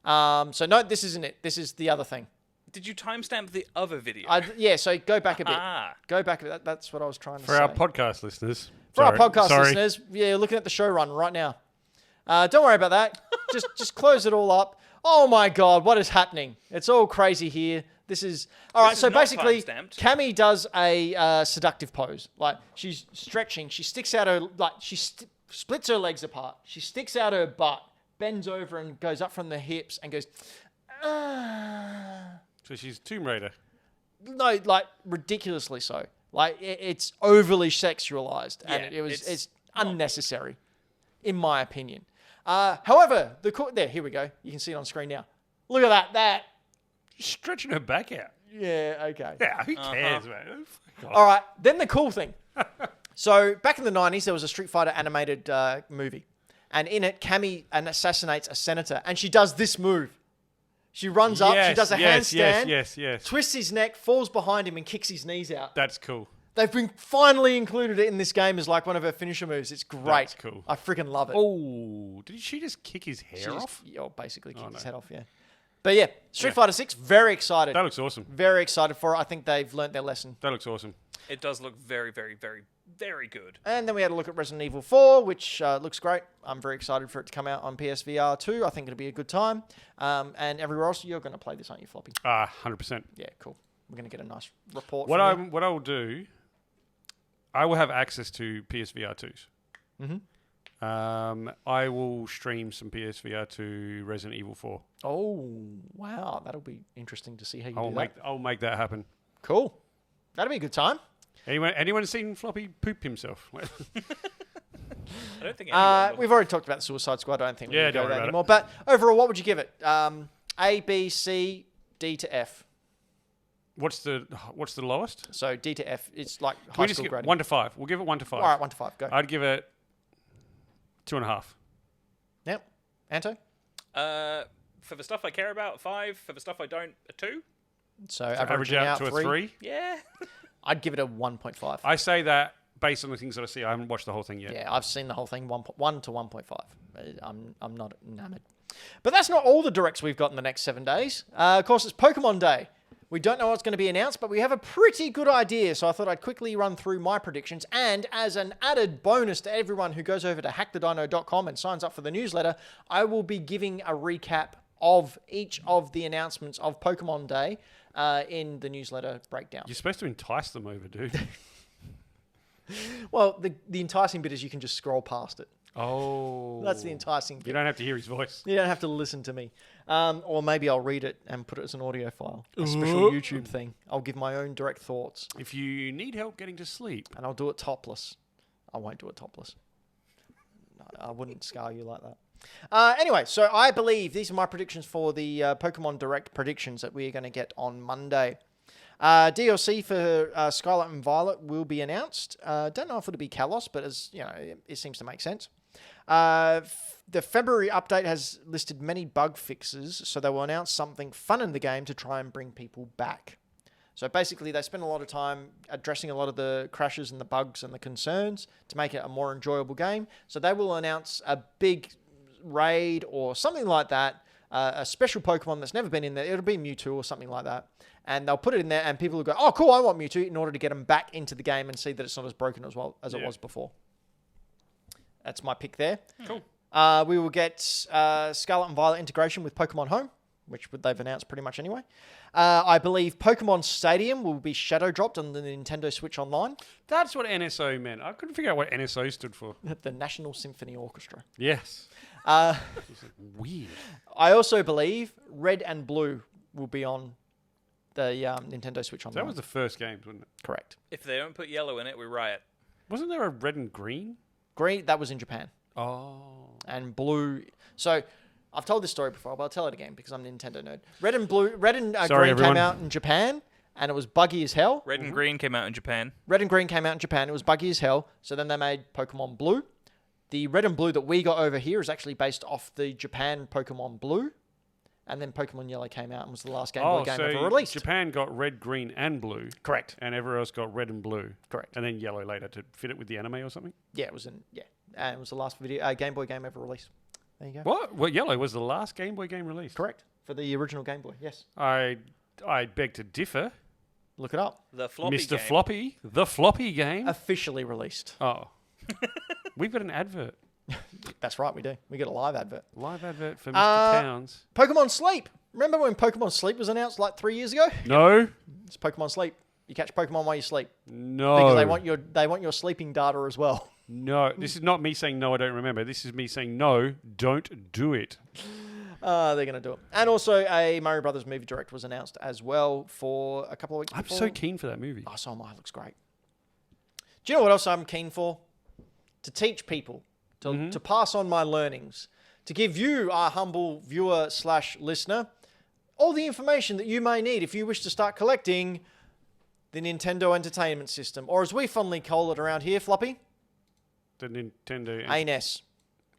So no, this isn't it. This is the other thing. Did you timestamp the other video? Yeah, so go back a bit. Go back a bit. That's what I was trying to say. For our podcast listeners. Our podcast listeners, yeah, looking at the show run right now. Don't worry about that. just close it all up. Oh my God, what is happening? It's all crazy here. This is all right. So basically, Cammy does a seductive pose. Like she's stretching. She sticks out her splits her legs apart. She sticks out her butt, bends over and goes up from the hips and goes. So she's Tomb Raider. No, like ridiculously so. Like it's overly sexualized, and it's unnecessary, in my opinion. However, here we go. You can see it on screen now. Look at that. She's stretching her back out. Yeah, okay. Yeah, who cares, man? All right, then the cool thing. So back in the 90s, there was a Street Fighter animated movie. And in it, Cammy assassinates a senator. And she does this move. She runs up, she does a handstand, yes. twists his neck, falls behind him, and kicks his knees out. That's cool. They've been finally included it in this game as like one of her finisher moves. It's great. That's cool. I freaking love it. Oh, did she just kick his hair off? Basically kick his head off, yeah. But yeah, Street Fighter 6, very excited. That looks awesome. Very excited for it. I think they've learnt their lesson. That looks awesome. It does look very, very, very, very good. And then we had a look at Resident Evil 4, which looks great. I'm very excited for it to come out on PSVR 2. I think it'll be a good time. And everywhere else, you're going to play this, aren't you, Floppy? 100%. Yeah, cool. We're going to get a nice report. What I will do, I will have access to PSVR 2s. I will stream some PSVR 2 Resident Evil 4. Oh, wow. That'll be interesting to see how you do that. I'll make that happen. Cool. That'll be a good time. Anyone seen Floppy poop himself? I don't think anyone will. We've already talked about Suicide Squad. I don't think we Yeah, need to go don't there worry anymore. But overall, what would you give it? A, B, C, D to F. What's the lowest? So D to F, it's like Can high we just school get grading. 1 to 5? We'll give it 1 to 5. All right, 1 to 5. Go. I'd give it 2.5. Yep. Anto? For the stuff I care about, 5. For the stuff I don't, a 2. So Average averaging out to 3. a 3. Yeah. I'd give it a 1.5. I say that based on the things that I see. I haven't watched the whole thing yet. Yeah, I've seen the whole thing, 1 to 1.5. I'm not enamored. But that's not all the directs we've got in the next 7 days. Of course, it's Pokemon Day. We don't know what's going to be announced, but we have a pretty good idea. So I thought I'd quickly run through my predictions. And as an added bonus to everyone who goes over to hackthedino.com and signs up for the newsletter, I will be giving a recap of each of the announcements of Pokemon Day in the newsletter breakdown. You're supposed to entice them over, dude. Well, the enticing bit is you can just scroll past it. Oh. That's the enticing bit. You don't have to hear his voice. You don't have to listen to me. Or maybe I'll read it and put it as an audio file. A special YouTube thing. I'll give my own direct thoughts. If you need help getting to sleep. And I'll do it topless. I won't do it topless. No, I wouldn't scar you like that. Anyway, so I believe these are my predictions for the Pokemon Direct predictions that we're going to get on Monday. DLC for Scarlet and Violet will be announced. Don't know if it'll be Kalos, but as you know, it seems to make sense. The February update has listed many bug fixes, so they will announce something fun in the game to try and bring people back. So basically, they spend a lot of time addressing a lot of the crashes and the bugs and the concerns to make it a more enjoyable game. So they will announce a big raid or something like that, a special Pokemon that's never been in there. It'll be Mewtwo or something like that. And they'll put it in there, and people will go, oh, cool, I want Mewtwo, in order to get them back into the game and see that it's not as broken as well as it was before. That's my pick there. Cool. We will get Scarlet and Violet integration with Pokemon Home, which they've announced pretty much anyway. I believe Pokemon Stadium will be shadow dropped on the Nintendo Switch Online. That's what NSO meant. I couldn't figure out what NSO stood for. The National Symphony Orchestra. Yes. Uh, It's like weird. I also believe Red and Blue will be on the Nintendo Switch Online. That was the first game, wasn't it? Correct. If they don't put yellow in it, we riot. Wasn't there a red and green? Green, that was in Japan. Oh. And Blue. So I've told this story before, but I'll tell it again because I'm a Nintendo nerd. Red and Green everyone. came out in Japan, and it was buggy as hell. Red and green came out in Japan. Red and Green came out in Japan. It was buggy as hell. So then they made Pokemon Blue. The Red and Blue that we got over here is actually based off the Japan Pokemon Blue. And then Pokemon Yellow came out and was the last Game Boy game ever released. Japan got red, green, and blue. Correct. And everywhere else got red and blue. Correct. And then yellow later to fit it with the anime or something. Yeah, it was and it was the last Game Boy game ever released. There you go. What? Well, yellow was the last Game Boy game released. Correct. For the original Game Boy, yes. I beg to differ. Look it up. The floppy Mr. game. Floppy, the floppy game. Officially released. Oh. We've got an advert. That's right, we do. We get a live advert. Live advert for Mr. Towns. Pokemon Sleep. Remember when Pokemon Sleep was announced like 3 years ago? No. It's Pokemon Sleep. You catch Pokemon while you sleep. No. Because they want your sleeping data as well. No. This is not me saying no, I don't remember. This is me saying no, don't do it. They're going to do it. And also a Mario Brothers movie direct was announced as well for a couple of weeks I'm before. so keen for that movie. Oh, so am I. It looks great. Do you know what else I'm keen for? To teach people. To pass on my learnings. To give you, our humble viewer/listener, all the information that you may need if you wish to start collecting the Nintendo Entertainment System. Or as we fondly call it around here, Floppy. The Nintendo. NES.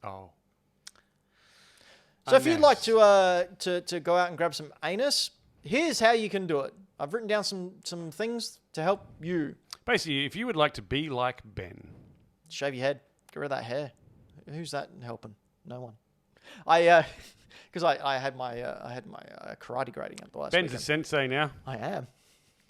Oh. So if you'd like to go out and grab some anus, here's how you can do it. I've written down some things to help you. Basically, if you would like to be like Ben. Shave your head. Get rid of that hair. Who's that helping? No one. Because I had my karate grading at the last Ben's weekend. a sensei now. I am.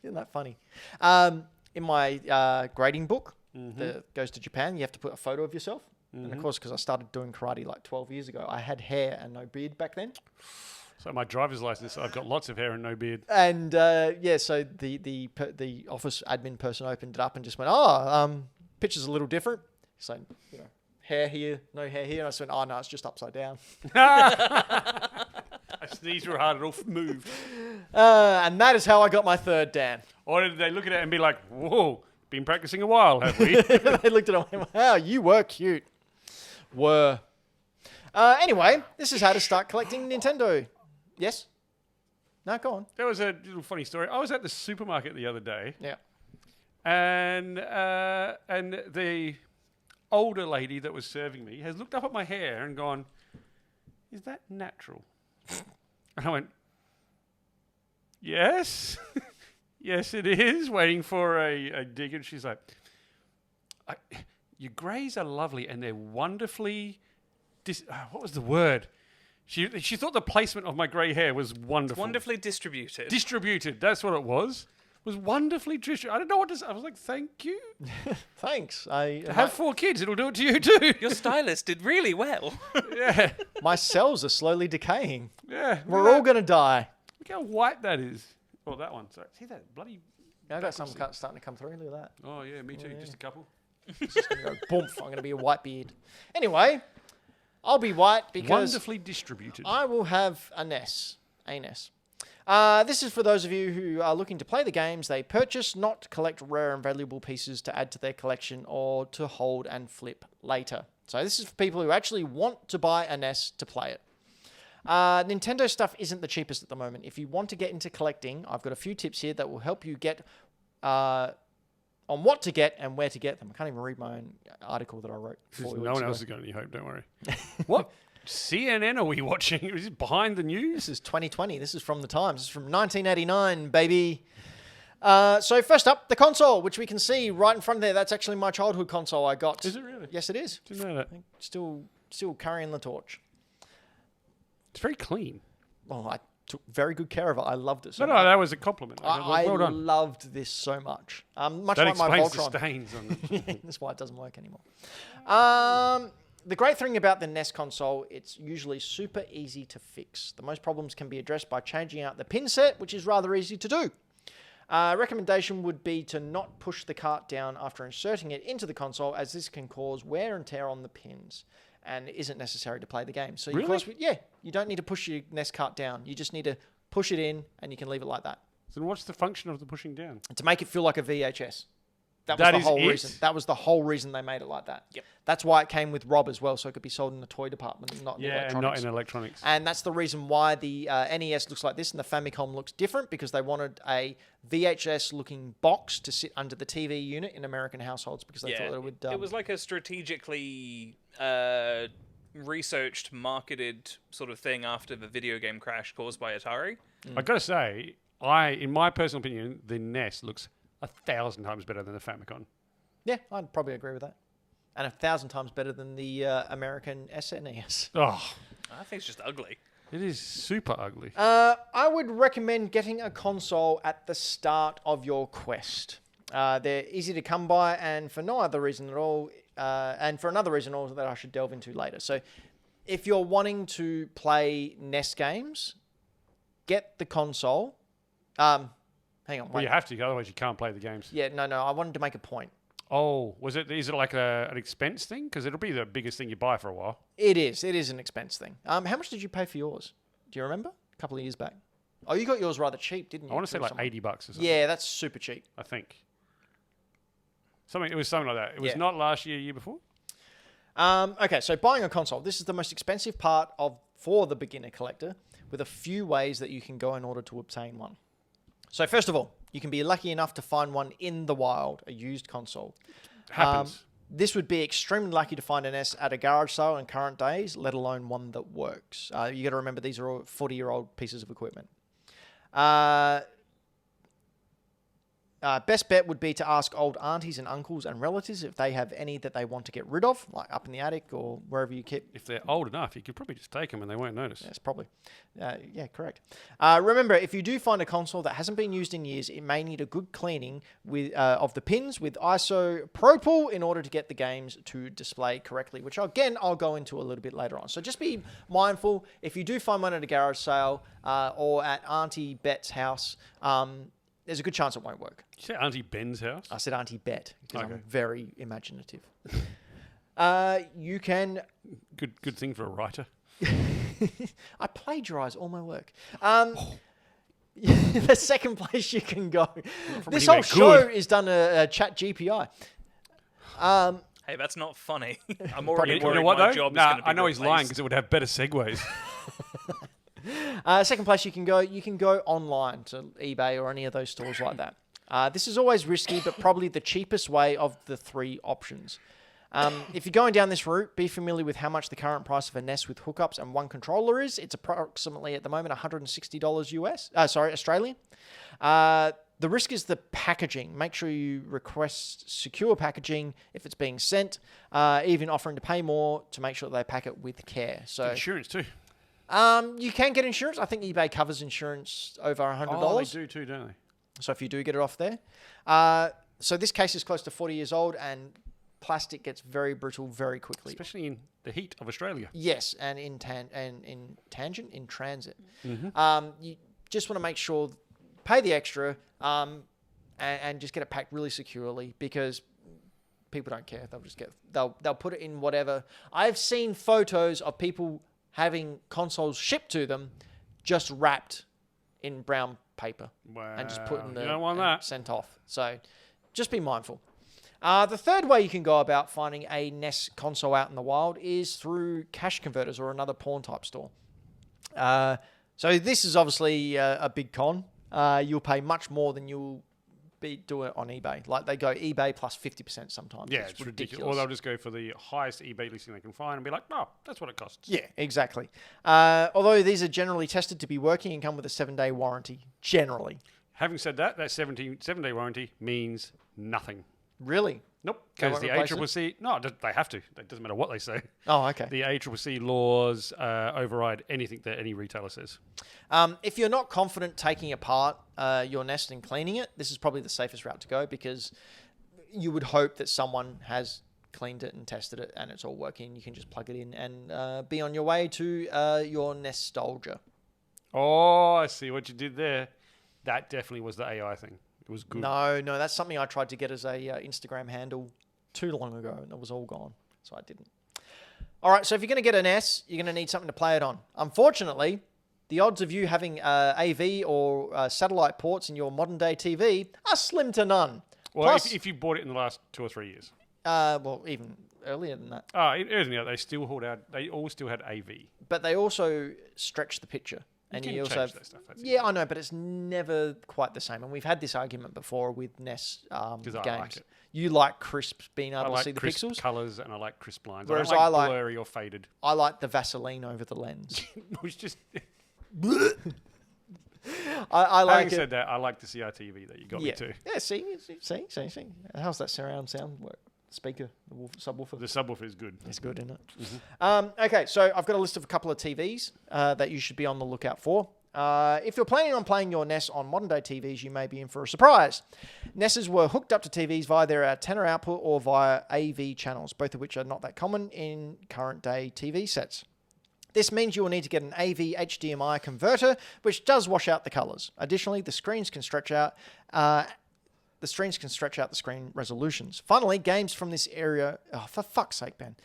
Isn't that funny? In my grading book that goes to Japan, you have to put a photo of yourself. And of course, because I started doing karate like 12 years ago, I had hair and no beard back then. So my driver's license, I've got lots of hair and no beard. And so the office admin person opened it up and just went, picture's a little different. So, hair here, no hair here. And I just went, oh, no, it's just upside down. I sneezed real hard, it all moved. And that is how I got my third Dan. Or did they look at it and be like, whoa, been practicing a while, have we? They looked at it and went, wow, you were cute. Were. Anyway, this is how to start collecting Nintendo. Yes? No, go on. There was a little funny story. I was at the supermarket the other day. Yeah. And the older lady that was serving me has looked up at my hair and gone, is that natural? And I went, yes. Yes, it is. Waiting for a dig. And she's like, your greys are lovely and they're wonderfully... what was the word? She thought the placement of my grey hair was wonderful. Wonderfully distributed. Distributed, that's what it was. Was wonderfully distributed. I don't know what to say. I was like, thank you. Thanks. Have 4 kids, it'll do it to you too. Your stylist did really well. Yeah. My cells are slowly decaying. Yeah. We're all going to die. Look how white that is. Oh, that one. Sorry. See that bloody... Yeah, I got some starting to come through. Look at that. Oh, yeah, me too. Just a couple. It's just going to go boom. I'm going to be a white beard. Anyway... I'll be white because wonderfully distributed. I will have a NES. This is for those of you who are looking to play the games they purchase, not collect rare and valuable pieces to add to their collection or to hold and flip later. So this is for people who actually want to buy a NES to play it. Nintendo stuff isn't the cheapest at the moment. If you want to get into collecting, I've got a few tips here that will help you get... on what to get and where to get them. I can't even read my own article that I wrote. No one else has got any hope, don't worry. What CNN are we watching? Is this behind the news? This is 2020. This is from the Times. This is from 1989, baby. So first up, the console, which we can see right in front there. That's actually my childhood console I got. Is it really? Yes, it is. Didn't know that. Still carrying the torch. It's very clean. Well, I took very good care of it. I loved it so No, much. that was a compliment. Well done. Loved this so much. Much That like my explains the Voltron. stains on it. That's why it doesn't work anymore. The great thing about the NES console, it's usually super easy to fix. The most problems can be addressed by changing out the pin set, which is rather easy to do. Recommendation would be to not push the cart down after inserting it into the console, as this can cause wear and tear on the pins and isn't necessary to play the game. So, Really? of course, you don't need to push your NES cart down. You just need to push it in and you can leave it like that. So what's the function of the pushing down? To make it feel like a VHS. That That was is the whole it? reason. That was the whole reason they made it like that. Yep. That's why it came with Rob as well, so it could be sold in the toy department and not in Yeah, and electronics. not in electronics. And that's the reason why the NES looks like this and the Famicom looks different, because they wanted a VHS-looking box to sit under the TV unit in American households because they thought it would... it was like a strategically researched, marketed sort of thing after the video game crash caused by Atari. I got to say, in my personal opinion, the NES looks 1,000 times better than the Famicom. Yeah, I'd probably agree with that. And 1,000 times better than the American SNES. Oh, I think it's just ugly. it is super ugly. I would recommend getting a console at the start of your quest. They're easy to come by, and for no other reason at all, and for another reason also that I should delve into later. So, if you're wanting to play NES games, get the console. Hang on, Well, wait. you have to, otherwise you can't play the games. Yeah, no, I wanted to make a point. Oh, is it like an expense thing? Because it'll be the biggest thing you buy for a while. It is an expense thing. How much did you pay for yours? Do you remember? A couple of years back. Oh, you got yours rather cheap, didn't you? I want to say Through like someone. $80 or something. Yeah, that's super cheap. I think. It was something like that. It was Yeah. not last year before? Okay, so buying a console. This is the most expensive part for the beginner collector, with a few ways that you can go in order to obtain one. So first of all, you can be lucky enough to find one in the wild, a used console. Happens. This would be extremely lucky to find an S at a garage sale in current days, let alone one that works. You got to remember these are all 40-year-old pieces of equipment. Best bet would be to ask old aunties and uncles and relatives if they have any that they want to get rid of, like up in the attic or wherever you keep. If they're old enough, you could probably just take them and they won't notice. Yes, probably. Yeah, correct. Remember, if you do find a console that hasn't been used in years, it may need a good cleaning of the pins with isopropyl in order to get the games to display correctly, which again, I'll go into a little bit later on. So just be mindful. If you do find one at a garage sale or at Auntie Bet's house, there's a good chance it won't work. Did you say Auntie Ben's house? I said Auntie Bet because Okay. I'm very imaginative. You can... Good thing for a writer. I plagiarise all my work. The second place you can go. This whole show is done a chat GPI. Hey, that's not funny. I'm already You worried know what, my though? job is going to be I know he's lying replaced. because it would have better segues. Second place you can go online to eBay or any of those stores like that. This is always risky, but probably the cheapest way of the three options. If you're going down this route, be familiar with how much the current price of a NES with hookups and one controller is. It's approximately at the moment $160 Australian. The risk is the packaging. Make sure you request secure packaging if it's being sent, even offering to pay more to make sure that they pack it with care. So Insurance too. you can get insurance. I think eBay covers insurance over $100. Oh, they do too, don't they? So if you do get it off there. So this case is close to 40 years old and plastic gets very brittle very quickly. Especially in the heat of Australia. Yes, and in transit. Mm-hmm. You just want to make sure, pay the extra, and just get it packed really securely because people don't care. They'll put it in whatever. I've seen photos of people having consoles shipped to them, just wrapped in brown paper and just put in the you don't want that. sent off. So just be mindful. The third way you can go about finding a NES console out in the wild is through cash converters or another pawn type store. So this is obviously a big con. You'll pay much more than you'll be doing it on eBay. Like they go eBay plus 50% sometimes. Yeah, it's ridiculous. Or they'll just go for the highest eBay listing they can find and be like, no, that's what it costs. Yeah, exactly. Although these are generally tested to be working and come with a 7-day warranty, generally. Having said that, that 7-day warranty means nothing. Really? Nope, They because won't the replace ACCC... No, they have to. It doesn't matter what they say. Oh, okay. The ACCC laws override anything that any retailer says. If you're not confident taking apart your NES and cleaning it, this is probably the safest route to go because you would hope that someone has cleaned it and tested it and it's all working. You can just plug it in and be on your way to your nostalgia. Oh, I see what you did there. That definitely was the AI thing. It was good. No, that's something I tried to get as a Instagram handle too long ago and it was all gone, so I didn't. All right, so if you're going to get an NES, you're going to need something to play it on. Unfortunately, the odds of you having AV or satellite ports in your modern-day TV are slim to none. Well, Plus, if you bought it in the last 2 or 3 years. well, even earlier than that. They all still had AV. But they also stretch the picture. And You you can also change have, that stuff, that's yeah, I know, but it's never quite the same. And we've had this argument before with NES games. I like it. You like crisp, being I able to like see the crisp pixels. colours and I like crisp lines. Whereas I I like blurry or faded. I like the Vaseline over the lens. It's just... I like Having it. said that, I like the CRTV that you got me to. Yeah, see. How's that surround sound work? Speaker, the subwoofer. The subwoofer is good. It's good, isn't it? Mm-hmm. Okay, so I've got a list of a couple of TVs that you should be on the lookout for. If you're planning on playing your NES on modern-day TVs, you may be in for a surprise. NESs were hooked up to TVs via their antenna output or via AV channels, both of which are not that common in current-day TV sets. This means you will need to get an AV HDMI converter, which does wash out the colors. Additionally, the screens can stretch out the screen resolutions. Finally, games from this era... Oh, for fuck's sake, Ben.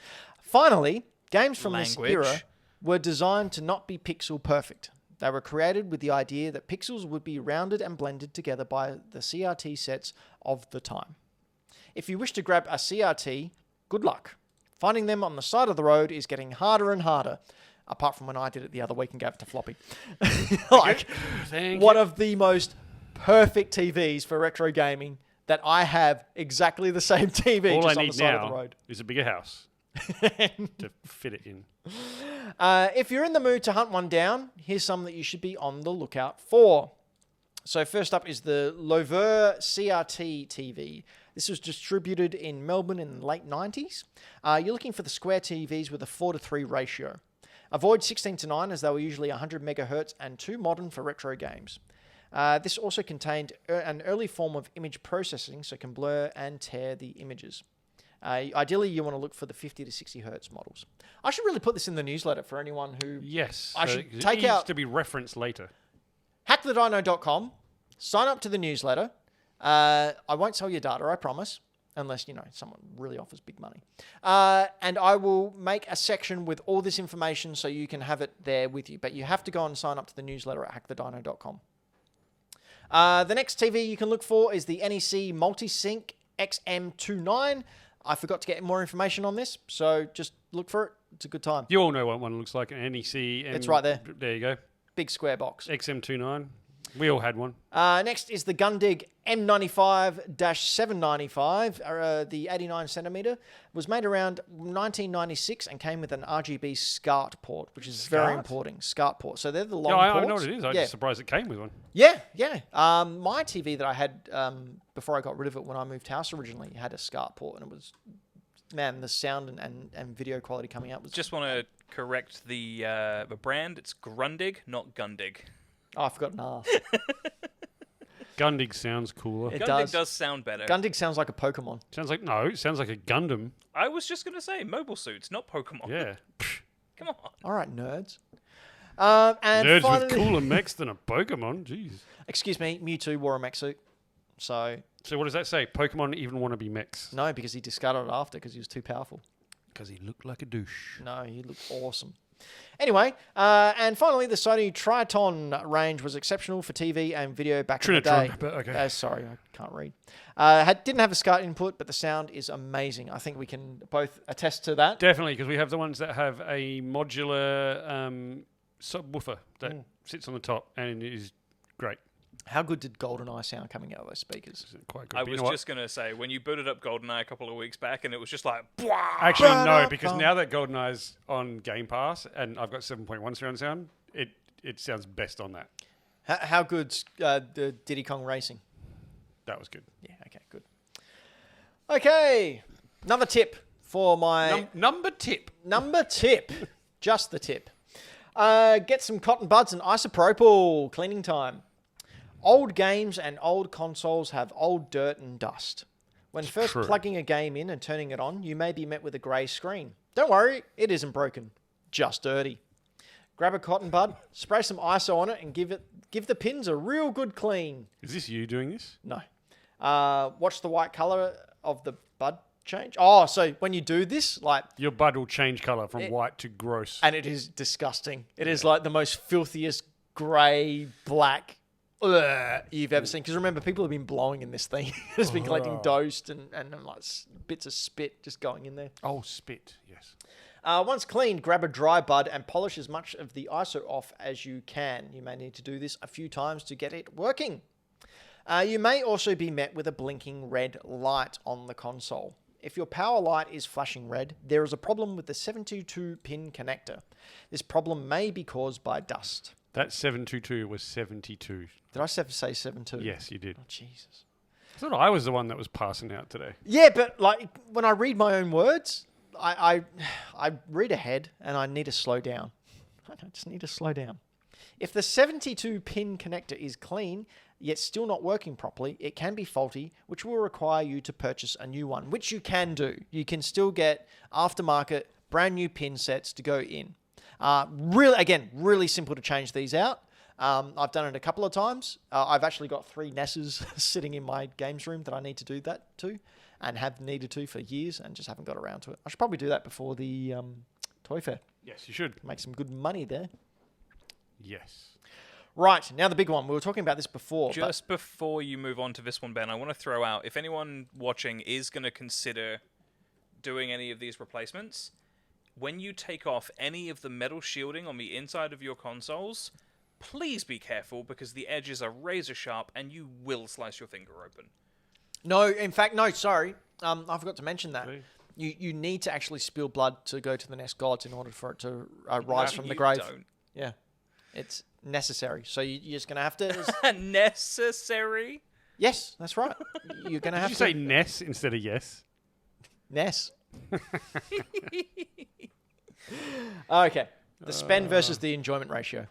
Finally, games from this era were designed to not be pixel perfect. They were created with the idea that pixels would be rounded and blended together by the CRT sets of the time. If you wish to grab a CRT, good luck. Finding them on the side of the road is getting harder and harder, apart from when I did it the other week and gave it to Floppy. One of the most perfect TVs for retro gaming that I have exactly the same TV All just I on need the side of now the road. is a bigger house to fit it in. If you're in the mood to hunt one down, here's some that you should be on the lookout for. So first up is the wher CRT TV. This was distributed in Melbourne in the late 90s. You're looking for the square TVs with a 4:3 ratio. Avoid 16:9 as they were usually 100 megahertz and too modern for retro games. This also contained an early form of image processing, so it can blur and tear the images. Ideally, you want to look for the 50 to 60 hertz models. I should really put this in the newsletter for anyone who... Yes. I should it take needs out... to be referenced later. HackTheDino.com. Sign up to the newsletter. I won't sell your data, I promise. Unless, someone really offers big money. And I will make a section with all this information so you can have it there with you. But you have to go and sign up to the newsletter at HackTheDino.com. The next TV you can look for is the NEC Multisync XM29. I forgot to get more information on this, so just look for it. It's a good time. You all know what one looks like, an NEC. It's right there. There you go. Big square box. XM29. We all had one. Next is the Gundig M95-795. The 89 centimeter was made around 1996 and came with an RGB SCART port, which is very important. SCART port. So they're the long ports. I know what it is. I'm just surprised it came with one. Yeah. My TV that I had before I got rid of it when I moved house originally had a SCART port, and it was, man, the sound and video quality coming out was... Just want to correct the brand. It's Grundig, not Gundig. Oh, I forgot an R. Gundig sounds cooler. It Gundig does sound better. Gundig sounds like a Pokemon. It sounds like a Gundam. I was just going to say mobile suits, not Pokemon. Yeah. Come on. All right, nerds. And Nerds finally, with cooler mechs than a Pokemon. Jeez. Excuse me, Mewtwo wore a mech suit. So what does that say? Pokemon even want to be mechs? No, because he discarded it after because he was too powerful. Because he looked like a douche. No, he looked awesome. Anyway, and finally, the Sony Triton range was exceptional for TV and video back in the day. Okay. Sorry, I can't read. Didn't have a SCART input, but the sound is amazing. I think we can both attest to that. Definitely, because we have the ones that have a modular subwoofer that sits on the top and it is great. How good did GoldenEye sound coming out of those speakers? Quite good. I was just going to say, when you booted up GoldenEye a couple of weeks back and it was just like... Actually, no, because now that GoldenEye's on Game Pass and I've got 7.1 surround sound, it sounds best on that. How good's the Diddy Kong Racing? That was good. Yeah, okay, good. Okay, another tip for my... Number tip. Just the tip. Get some cotton buds and isopropyl cleaning time. Old games and old consoles have old dirt and dust. When first plugging a game in and turning it on, you may be met with a grey screen. Don't worry, it isn't broken, just dirty. Grab a cotton bud, spray some ISO on it, and give the pins a real good clean. Is this you doing this? No. Watch the white colour of the bud change. Oh, so when you do this, like... Your bud will change colour from white to gross. And it is disgusting. It is like the most filthiest grey, black... you've ever seen. Because remember, people have been blowing in this thing. It's been collecting dust and like bits of spit just going in there. Oh, spit, yes. Once cleaned, grab a dry bud and polish as much of the ISO off as you can. You may need to do this a few times to get it working. You may also be met with a blinking red light on the console. If your power light is flashing red, there is a problem with the 722-pin connector. This problem may be caused by dust. That 722 was 72. Did I say 72? Yes, you did. Oh, Jesus. I thought I was the one that was passing out today. Yeah, but like when I read my own words, I read ahead and I need to slow down. I just need to slow down. If the 72-pin connector is clean, yet still not working properly, it can be faulty, which will require you to purchase a new one, which you can do. You can still get aftermarket, brand new pin sets to go in. Really simple to change these out. I've done it a couple of times. I've actually got 3 NESs sitting in my games room that I need to do that to, and have needed to for years, and just haven't got around to it. I should probably do that before the Toy Fair. Yes, you should. Make some good money there. Yes. Right, now the big one. We were talking about this before. Just before you move on to this one, Ben, I want to throw out, if anyone watching is going to consider doing any of these replacements, when you take off any of the metal shielding on the inside of your consoles, please be careful because the edges are razor sharp and you will slice your finger open. No, in fact, no, sorry. I forgot to mention that. You need to actually spill blood to go to the next gods in order for it to rise from the grave. Don't. Yeah. It's necessary. So you're just going to have to... Necessary? Yes, that's right. You're going to have Did to... you say Ness instead of yes? NES. Okay. The spend versus the enjoyment ratio.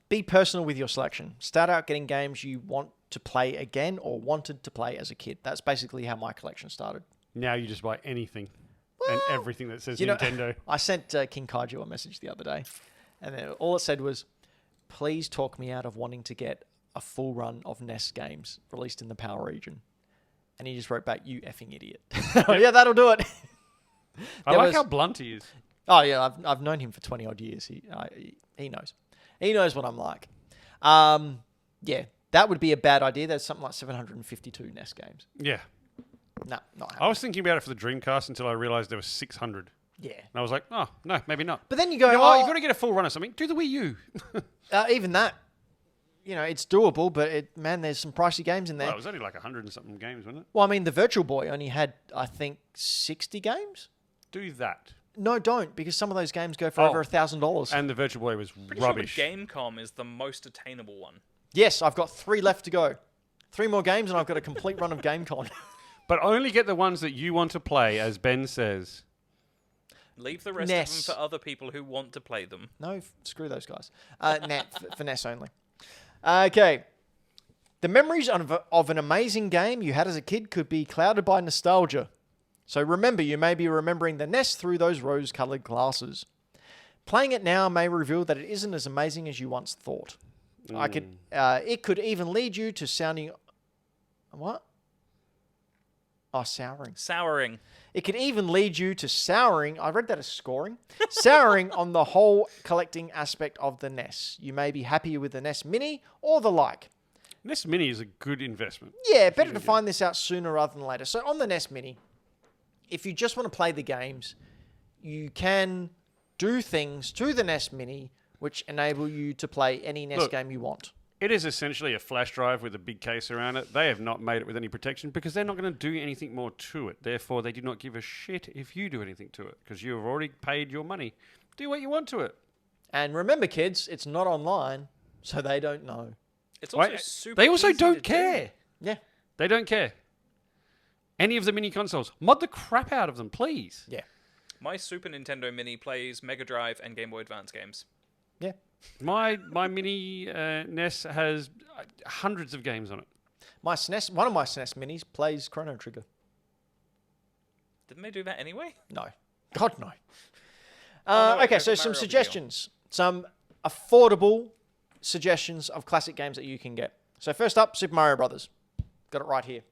Be personal with your selection. Start out getting games you want to play again or wanted to play as a kid. That's basically how my collection started. Now you just buy anything and everything that says Nintendo. I sent King Kaiju a message the other day, and then all it said was, please talk me out of wanting to get a full run of NES games released in the PAL region. And he just wrote back, you effing idiot. Yeah, that'll do it. I like how blunt he is. Oh, yeah, I've known him for 20 odd years. He knows. He knows what I'm like. Yeah, that would be a bad idea. There's something like 752 NES games. Yeah. No, not happening. I was thinking about it for the Dreamcast until I realised there were 600. Yeah. And I was like, oh, no, maybe not. But then you go, you've got to get a full run of something. Do the Wii U. Even that, it's doable, but there's some pricey games in there. Well, it was only like 100 and something games, wasn't it? Well, I mean, the Virtual Boy only had, I think, 60 games. Do that. No, don't, because some of those games go for over $1,000. And the Virtual Boy was rubbish. Sure Gamecom is the most attainable one. Yes, I've got 3 left to go. 3 more games, and I've got a complete run of GameCon. But only get the ones that you want to play, as Ben says. Leave the rest of them for other people who want to play them. No, screw those guys. For NES only. Okay. The memories of an amazing game you had as a kid could be clouded by nostalgia. So remember, you may be remembering the NES through those rose-coloured glasses. Playing it now may reveal that it isn't as amazing as you once thought. It could even lead you to sounding... What? Oh, souring. Souring. It could even lead you to souring. I read that as scoring. Souring on the whole collecting aspect of the NES. You may be happier with the NES Mini or the like. NES Mini is a good investment. Yeah, better to find this out sooner rather than later. So on the NES Mini, if you just want to play the games, you can do things to the NES Mini which enable you to play any NES game you want. It is essentially a flash drive with a big case around it. They have not made it with any protection because they're not going to do anything more to it. Therefore, they do not give a shit if you do anything to it because you have already paid your money. Do what you want to it. And remember, kids, it's not online, so they don't know. It's also super They also easy don't to care. Yeah. They don't care. Any of the mini consoles, mod the crap out of them, please. Yeah. My Super Nintendo Mini plays Mega Drive and Game Boy Advance games. Yeah. My mini NES has hundreds of games on it. My SNES, one of my SNES Minis plays Chrono Trigger. Didn't they do that anyway? No. God, no. No, okay, so some suggestions. Some affordable suggestions of classic games that you can get. So first up, Super Mario Brothers. Got it right here.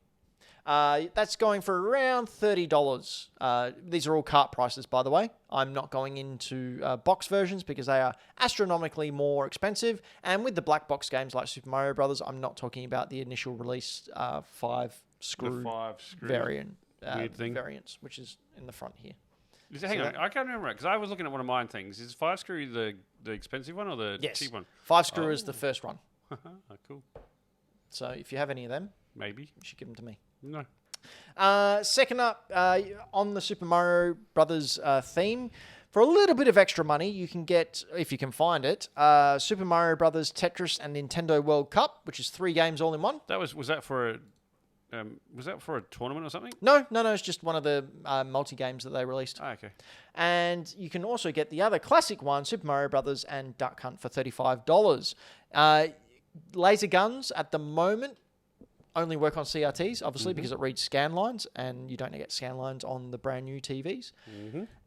That's going for around $30. These are all cart prices, by the way. I'm not going into box versions because they are astronomically more expensive. And with the black box games like Super Mario Brothers, I'm not talking about the initial release 5-screw variant variants, which is in the front here. Hang on, I can't remember because I was looking at one of mine things. Is 5-screw the expensive one or the cheap one? 5-screw is the first one. Cool. So if you have any of them, maybe you should give them to me. No. Second up, on the Super Mario Brothers theme, for a little bit of extra money, you can get, if you can find it, Super Mario Brothers, Tetris, and Nintendo World Cup, which is 3 games all in one. Was that for a tournament or something? No, it's just one of the multi games that they released. Oh, okay. And you can also get the other classic one, Super Mario Brothers and Duck Hunt, for $35. Laser guns at the moment only work on CRTs, obviously, because it reads scan lines, and you don't get scan lines on the brand new TVs.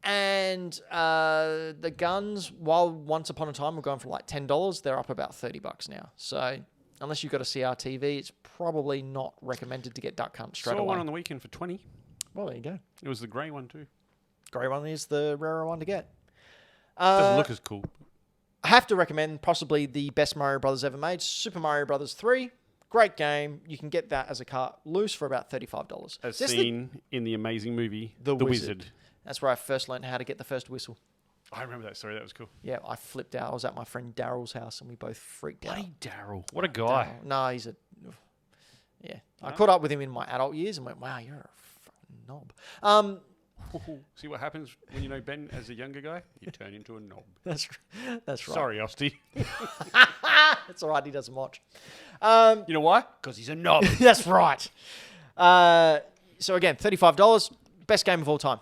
And the guns, while once upon a time were going for like $10, they're up about $30 now. So unless you've got a CRTV, it's probably not recommended to get Duck Hunt straight away. Saw one on the weekend for $20. Well, there you go. It was the grey one too. Grey one is the rarer one to get. Doesn't look as cool. I have to recommend possibly the best Mario Brothers ever made, Super Mario Brothers 3. Great game. You can get that as a cart loose for about $35. As seen in the amazing movie, The Wizard. That's where I first learned how to get the first whistle. I remember that story. That was cool. Yeah, I flipped out. I was at my friend Daryl's house and we both freaked out. Bloody Daryl. What a guy. No, he's a... Yeah. I caught up with him in my adult years and went, wow, you're a fucking knob. See what happens when you know Ben as a younger guy? You turn into a knob. That's right. Sorry, Osty. That's all right. He doesn't watch. You know why? Because he's a knob. That's right. So again, $35. Best game of all time.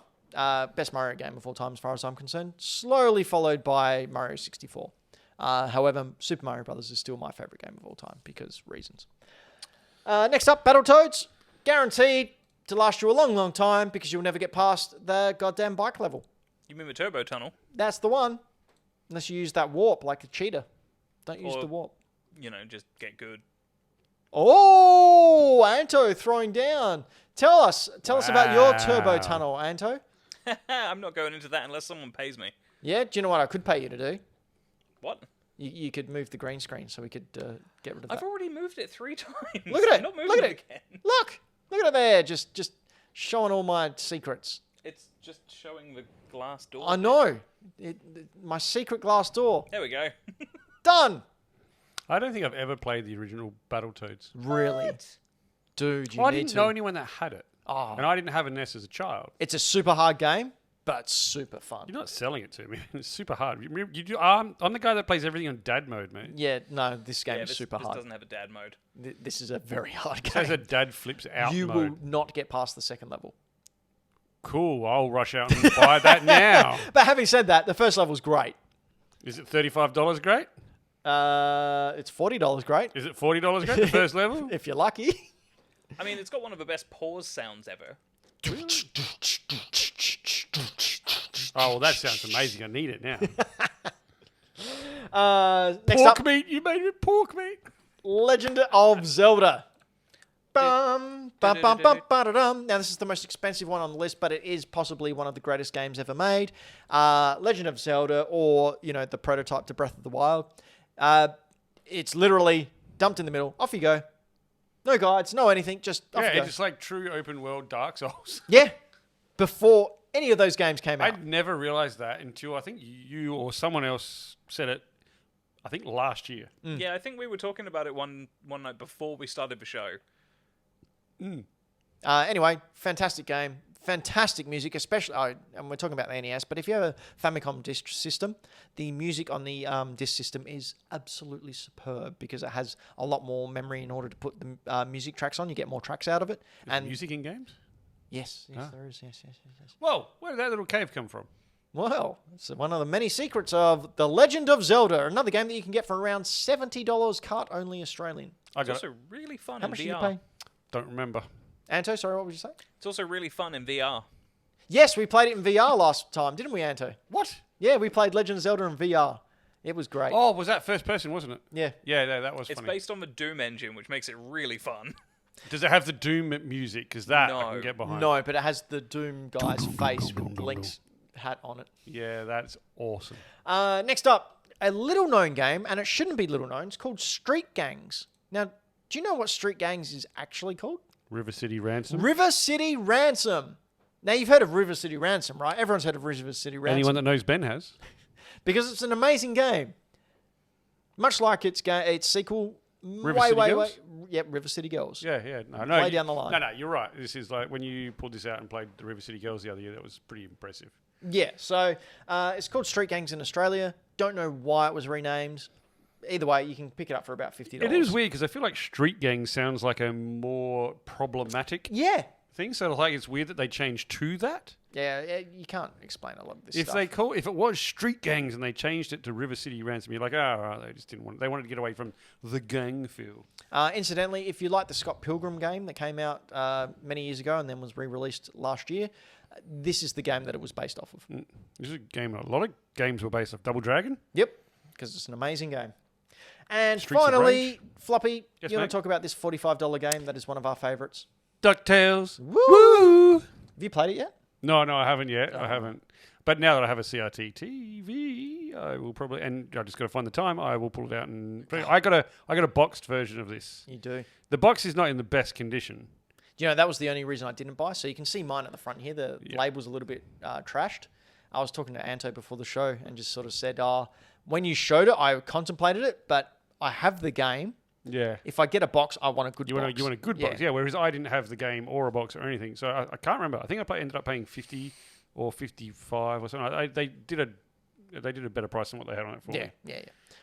Best Mario game of all time, as far as I'm concerned. Slowly followed by Mario 64. However, Super Mario Brothers is still my favorite game of all time because reasons. Next up, Battletoads. Guaranteed to last you a long, long time because you'll never get past the goddamn bike level. You mean the turbo tunnel? That's the one. Unless you use that warp like a cheetah. Don't use the warp. Just get good. Oh, Anto throwing down. Tell us about your turbo tunnel, Anto. I'm not going into that unless someone pays me. Yeah, do you know what I could pay you to do? What? You could move the green screen so we could get rid of that. I've already moved it 3 times. Look at it. I'm not moving Look at it again. Look at it there. Just showing all my secrets. It's just showing the glass door. I know. My secret glass door. There we go. Done. I don't think I've ever played the original Battletoads. Really? Dude, I didn't know anyone that had it. Oh. And I didn't have a NES as a child. It's a super hard game, but super fun. You're not selling it to me. It's super hard. I'm the guy that plays everything on dad mode, mate. Yeah, no, this game is super This hard. doesn't have a dad mode. This is a very hard It has game. a dad flips out You mode. will not get past the second level. Cool. I'll rush out and buy that now. But having said that, the first level's great. Is it $35 great? It's $40 great. Is it $40 great, the first level? If you're lucky. I mean, it's got one of the best pause sounds ever. Oh, well, that sounds amazing. I need it now. Next Pork up, meat. You made it pork meat. Legend of Zelda. Bum, bum, bum, bum, ba-da-dum. Now, this is the most expensive one on the list, but it is possibly one of the greatest games ever made. Legend of Zelda, or, the prototype to Breath of the Wild. It's literally dumped in the middle. Off you go. No guides, no anything, just off you go. It's just like true open world Dark Souls. Yeah. Before any of those games came out. I'd never realized that until I think you or someone else said it, I think last year. Yeah, I think we were talking about it one night before we started the show. Anyway, fantastic game. Fantastic music, especially, and we're talking about the NES, but if you have a Famicom disc system, the music on the disc system is absolutely superb because it has a lot more memory in order to put the music tracks on. You get more tracks out of it. And music in games? Yes, there is. Yes. Whoa, where did that little cave come from? Well, it's one of the many secrets of The Legend of Zelda, another game that you can get for around $70 cart only Australian. It's also really fun How in much VR. did you pay? Don't remember. Anto, sorry, what would you say? It's also really fun in VR. Yes, we played it in VR last time, didn't we, Anto? What? Yeah, we played Legend of Zelda in VR. It was great. Oh, was that first person, wasn't it? Yeah. Yeah, that was It's funny. based on the Doom engine, which makes it really fun. Does it have the Doom music? Because that I No. can get behind. No, but it has the Doom guy's face with Link's hat on it. Yeah, that's awesome. Next up, a little-known game, and it shouldn't be little-known. It's called Street Gangs. Now, do you know what Street Gangs is actually called? River City Ransom. River City Ransom. Now, you've heard of River City Ransom, right? Everyone's heard of River City Ransom. Anyone that knows Ben has. Because it's an amazing game. Much like its sequel, River City Girls? Yep, River City Girls. Yeah. No, Way down the line. No, you're right. This is like when you pulled this out and played the River City Girls the other year, that was pretty impressive. Yeah, so it's called Street Gangs in Australia. Don't know why it was renamed. Either way, you can pick it up for about $50. It is weird because I feel like Street Gang sounds like a more problematic thing. So like it's weird that they changed to that. Yeah, you can't explain a lot of this If stuff. if it was Street Gangs and they changed it to River City Ransom, you're like, they just didn't want. They wanted to get away from the gang feel. Incidentally, if you like the Scott Pilgrim game that came out many years ago and then was re-released last year, this is the game that it was based off of. This is a game. A lot of games were based off Double Dragon. Yep, because it's an amazing game. And Streets of finally, Rage. Floppy, Yes, you want mate? to talk about this $45 game that is one of our favourites? DuckTales. Woo! Have you played it yet? No, I haven't yet. I haven't. But now that I have a CRT TV, I will probably, and I just got to find the time. I will pull it out and I got a boxed version of this. You do. The box is not in the best condition. You know, that was the only reason I didn't buy. So you can see mine at the front here. The label's a little bit trashed. I was talking to Anto before the show and just sort of said, when you showed it, I contemplated it, but I have the game. Yeah. If I get a box, I want a good box. You want a good box, yeah. Whereas I didn't have the game or a box or anything, so I can't remember. I think I ended up paying $50 or 55 or something. They did a better price than what they had on it for. Yeah.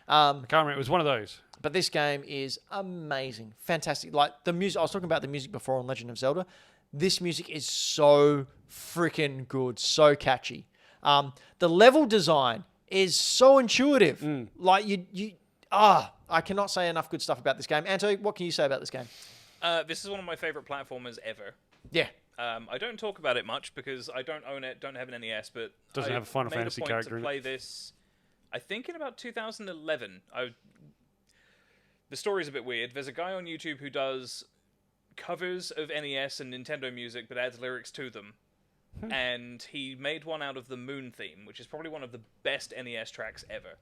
I can't remember. It was one of those. But this game is amazing, fantastic. Like the music, I was talking about the music before on Legend of Zelda. This music is so freaking good, so catchy. The level design is so intuitive. Like I cannot say enough good stuff about this game. Anto, what can you say about this game? This is one of my favorite platformers ever. Yeah. I don't talk about it much because I don't own it, don't have an NES, but Doesn't have a Final Fantasy character to in it. play this, I think in about 2011. The story's a bit weird. There's a guy on YouTube who does covers of NES and Nintendo music but adds lyrics to them. And he made one out of the Moon theme, which is probably one of the best NES tracks ever.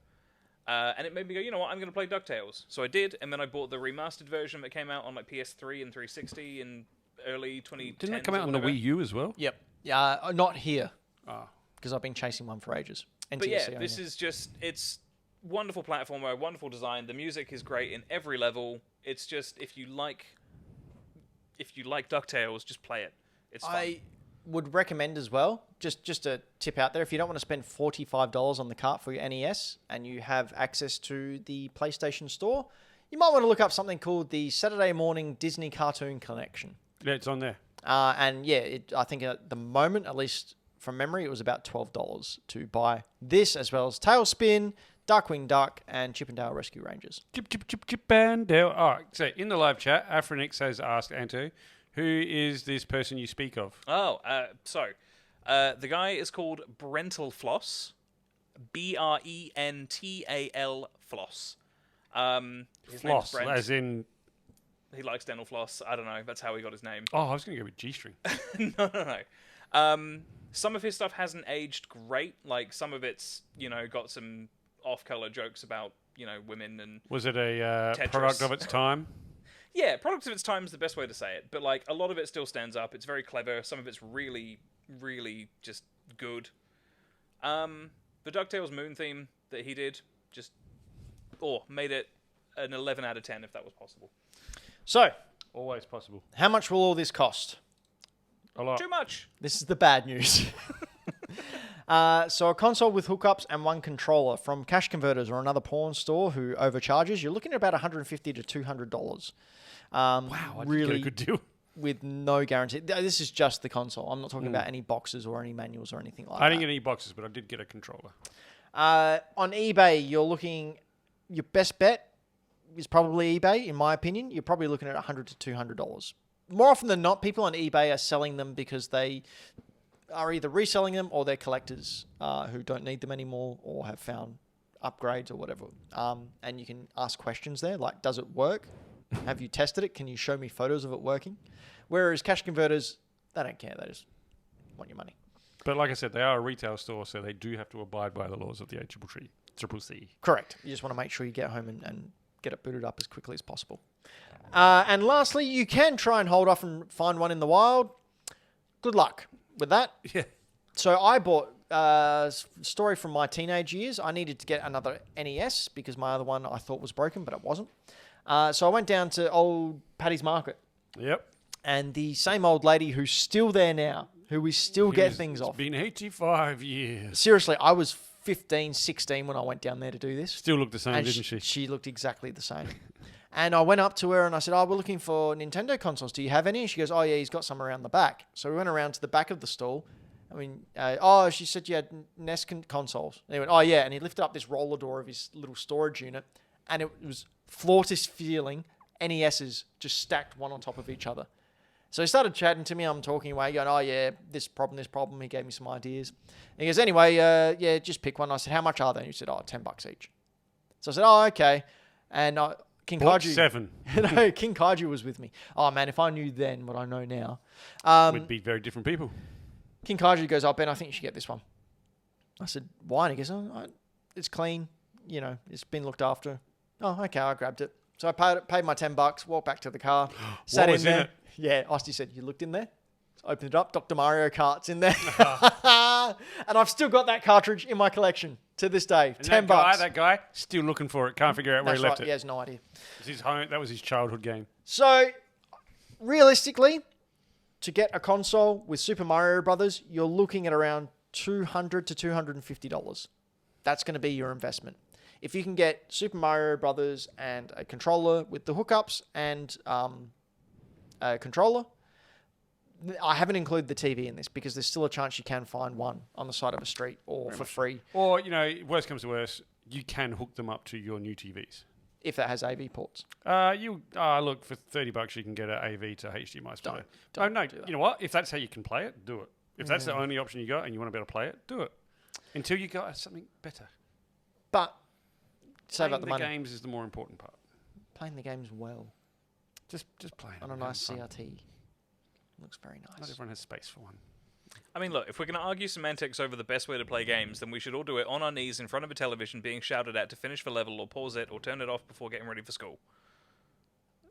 And it made me go, you know what, I'm going to play DuckTales. So I did, and then I bought the remastered version that came out on like PS3 and 360 in early 2010. Didn't that come out on the Wii U as well? Yep. Not here. Because I've been chasing one for ages. But yeah, this is just, it's wonderful platformer, wonderful design. The music is great in every level. It's just, if you like DuckTales, just play it. It's fun. I would recommend as well, just a tip out there, if you don't want to spend $45 on the cart for your NES and you have access to the PlayStation Store, you might want to look up something called the Saturday Morning Disney Cartoon Collection. Yeah, it's on there. And yeah, I think at the moment, at least from memory, it was about $12 to buy this, as well as Tailspin, Darkwing Duck, and Chip and Dale Rescue Rangers. Chip and Dale. All right, so in the live chat, Afronix has asked Anto, who is this person you speak of? The guy is called Brental Floss. Brental Floss. His Floss, name's Brent. as in... He likes dental floss. I don't know. That's how he got his name. Oh, I was going to go with G-string. No. Some of his stuff hasn't aged great. Like, some of it's, got some off-color jokes about, women and Was it a Tetris. product of its time? Yeah, product of its time is the best way to say it. But, like, a lot of it still stands up. It's very clever. Some of it's really, really just good. The DuckTales Moon theme that he did made it an 11 out of 10 if that was possible. So, Always possible. how much will all this cost? A lot. Too much. This is the bad news. So a console with hookups and one controller from Cash Converters or another pawn store who overcharges, you're looking at about $150 to $200. Wow, I did get a good deal. With no guarantee. This is just the console. I'm not talking about any boxes or any manuals or anything like that. I didn't get any boxes, but I did get a controller. On eBay, you're looking... Your best bet is probably eBay, in my opinion. You're probably looking at $100 to $200. More often than not, people on eBay are selling them because they are either reselling them or they're collectors who don't need them anymore or have found upgrades or whatever. And you can ask questions there, like, does it work? Have you tested it? Can you show me photos of it working? Whereas Cash Converters, they don't care. They just want your money. But like I said, they are a retail store, so they do have to abide by the laws of the ACCC. Correct. You just want to make sure you get home and get it booted up as quickly as possible. And lastly, you can try and hold off and find one in the wild. Good luck with that. Yeah. So I bought a story from my teenage years. I needed to get another NES because my other one I thought was broken, but it wasn't. So I went down to old Paddy's Market. Yep. And the same old lady who's still there now, who we still get things off. It's been 85 years. Seriously, I was 15, 16 when I went down there to do this. Still looked the same, And didn't she? She looked exactly the same. And I went up to her and I said, we're looking for Nintendo consoles. Do you have any? And she goes, yeah, he's got some around the back. So we went around to the back of the stall. She said you had NES consoles. And he went, yeah. And he lifted up this roller door of his little storage unit. And it was floor to ceiling NESs just stacked one on top of each other. So he started chatting to me. I'm talking away, going, yeah, this problem. He gave me some ideas. And he goes, anyway, just pick one. I said, how much are they? And he said, $10 each. So I said, okay. And King Kaiju... 7. No, King Kaiju was with me. Oh, man, if I knew then what I know now... We'd be very different people. King Kaiju goes, Ben, I think you should get this one. I said, why? And he goes, it's clean. It's been looked after. Oh, okay, I grabbed it. So I paid my $10, walked back to the car, sat in there. Yeah, Osty said, you looked in there? Opened it up, Dr. Mario Kart's in there. And I've still got that cartridge in my collection to this day. And $10. That guy, still looking for it. Can't figure out where he left it. He has no idea. It's his home. That was his childhood game. So, realistically, to get a console with Super Mario Brothers, you're looking at around $200 to $250. That's going to be your investment. If you can get Super Mario Brothers and a controller with the hookups and a controller, I haven't included the TV in this because there's still a chance you can find one on the side of a street or for free. Or, worst comes to worst, you can hook them up to your new TVs. If that has AV ports. Look, for $30 you can get an AV to HDMI splitter. Don't no, do that. you know what? If that's how you can play it, do it. If that's the only option you got and you want to be able to play it, do it. Until you got something better. But save up the playing money. games is the more important part. Playing the games well. Just playing On a nice CRT. Looks very nice. Not everyone has space for one. I mean, look, if we're going to argue semantics over the best way to play games, then we should all do it on our knees in front of a television being shouted at to finish the level or pause it or turn it off before getting ready for school.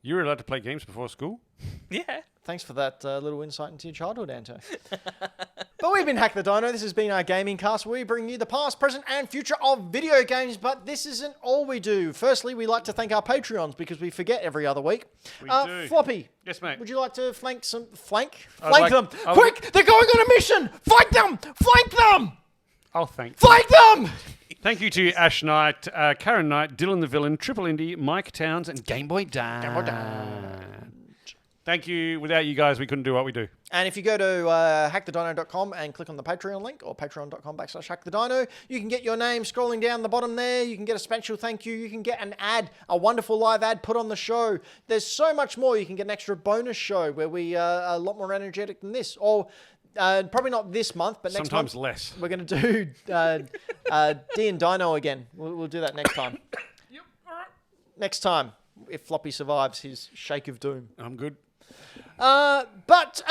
You're allowed to play games before school? Yeah. Thanks for that little insight into your childhood, Anto. But we've been Hack the Dino. This has been our gaming cast. We bring you the past, present, and future of video games. But this isn't all we do. Firstly, we like to thank our Patreons because we forget every other week. We do. Floppy. Yes, mate. Would you like to flank like- them? Quick! They're going on a mission! Fight them! Flank them! Oh, thank you. Flank them! Thank you to Ash Knight, Karen Knight, Dylan the Villain, Triple Indie, Mike Towns, and Game Boy Dan. Thank you. Without you guys, we couldn't do what we do. And if you go to hackthedino.com and click on the Patreon link or patreon.com/hackthedino, you can get your name scrolling down the bottom there. You can get a special thank you. You can get an ad, a wonderful live ad put on the show. There's so much more. You can get an extra bonus show where we are a lot more energetic than this. Or probably not this month, but next Sometimes month. less. We're going to do D and Dino again. We'll do that next time. Yep. All right. Next time, if Floppy survives his shake of doom. I'm good. But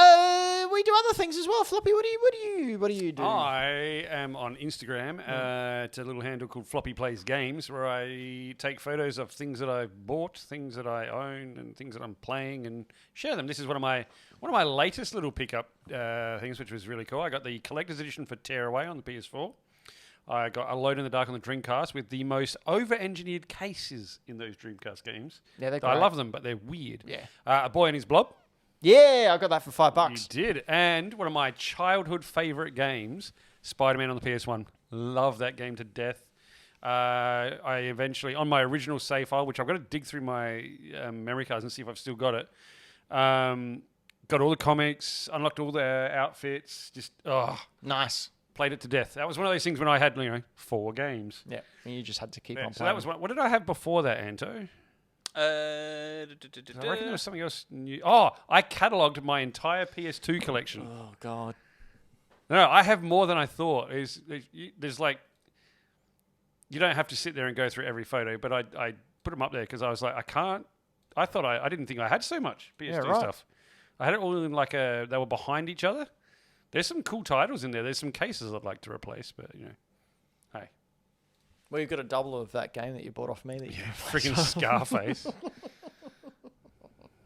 we do other things as well. Floppy, what do you do? I am on Instagram. It's a little handle called Floppy Plays Games, where I take photos of things that I've bought, things that I own, and things that I'm playing, and share them. This is one of my latest little pickup things, which was really cool. I got the collector's edition for Tearaway on the PS4. I got Alone in the Dark on the Dreamcast with the most over-engineered cases in those Dreamcast games. Yeah, they're I great. love them, but they're weird. Yeah. A Boy and His Blob. Yeah, I got that for $5. You did. And one of my childhood favourite games, Spider-Man on the PS1. Love that game to death. I eventually, on my original save file, which I've got to dig through my memory cards and see if I've still got it, got all the comics, unlocked all the outfits, Nice. played it to death. That was one of those things when I had, 4 games. Yeah, and you just had to keep Yeah, on so playing. that was what did I have before that, Anto? I reckon there I was something else new. Oh, I catalogued my entire PS2 collection. Oh, God. No, I have more than I thought. There's like, you don't have to sit there and go through every photo, but I put them up there because I was like, I didn't think I had so much PS2 stuff. I had it all in they were behind each other. There's some cool titles in there. There's some cases I'd like to replace, but hey. Well, you've got a double of that game that you bought off me. That Freaking Scarface.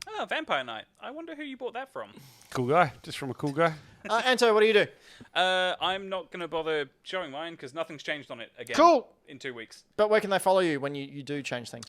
Oh, Vampire Knight. I wonder who you bought that from. Cool guy. Just from a cool guy. Anto, what do you do? I'm not going to bother showing mine because nothing's changed on it again. Cool. In 2 weeks. But where can they follow you when you do change things?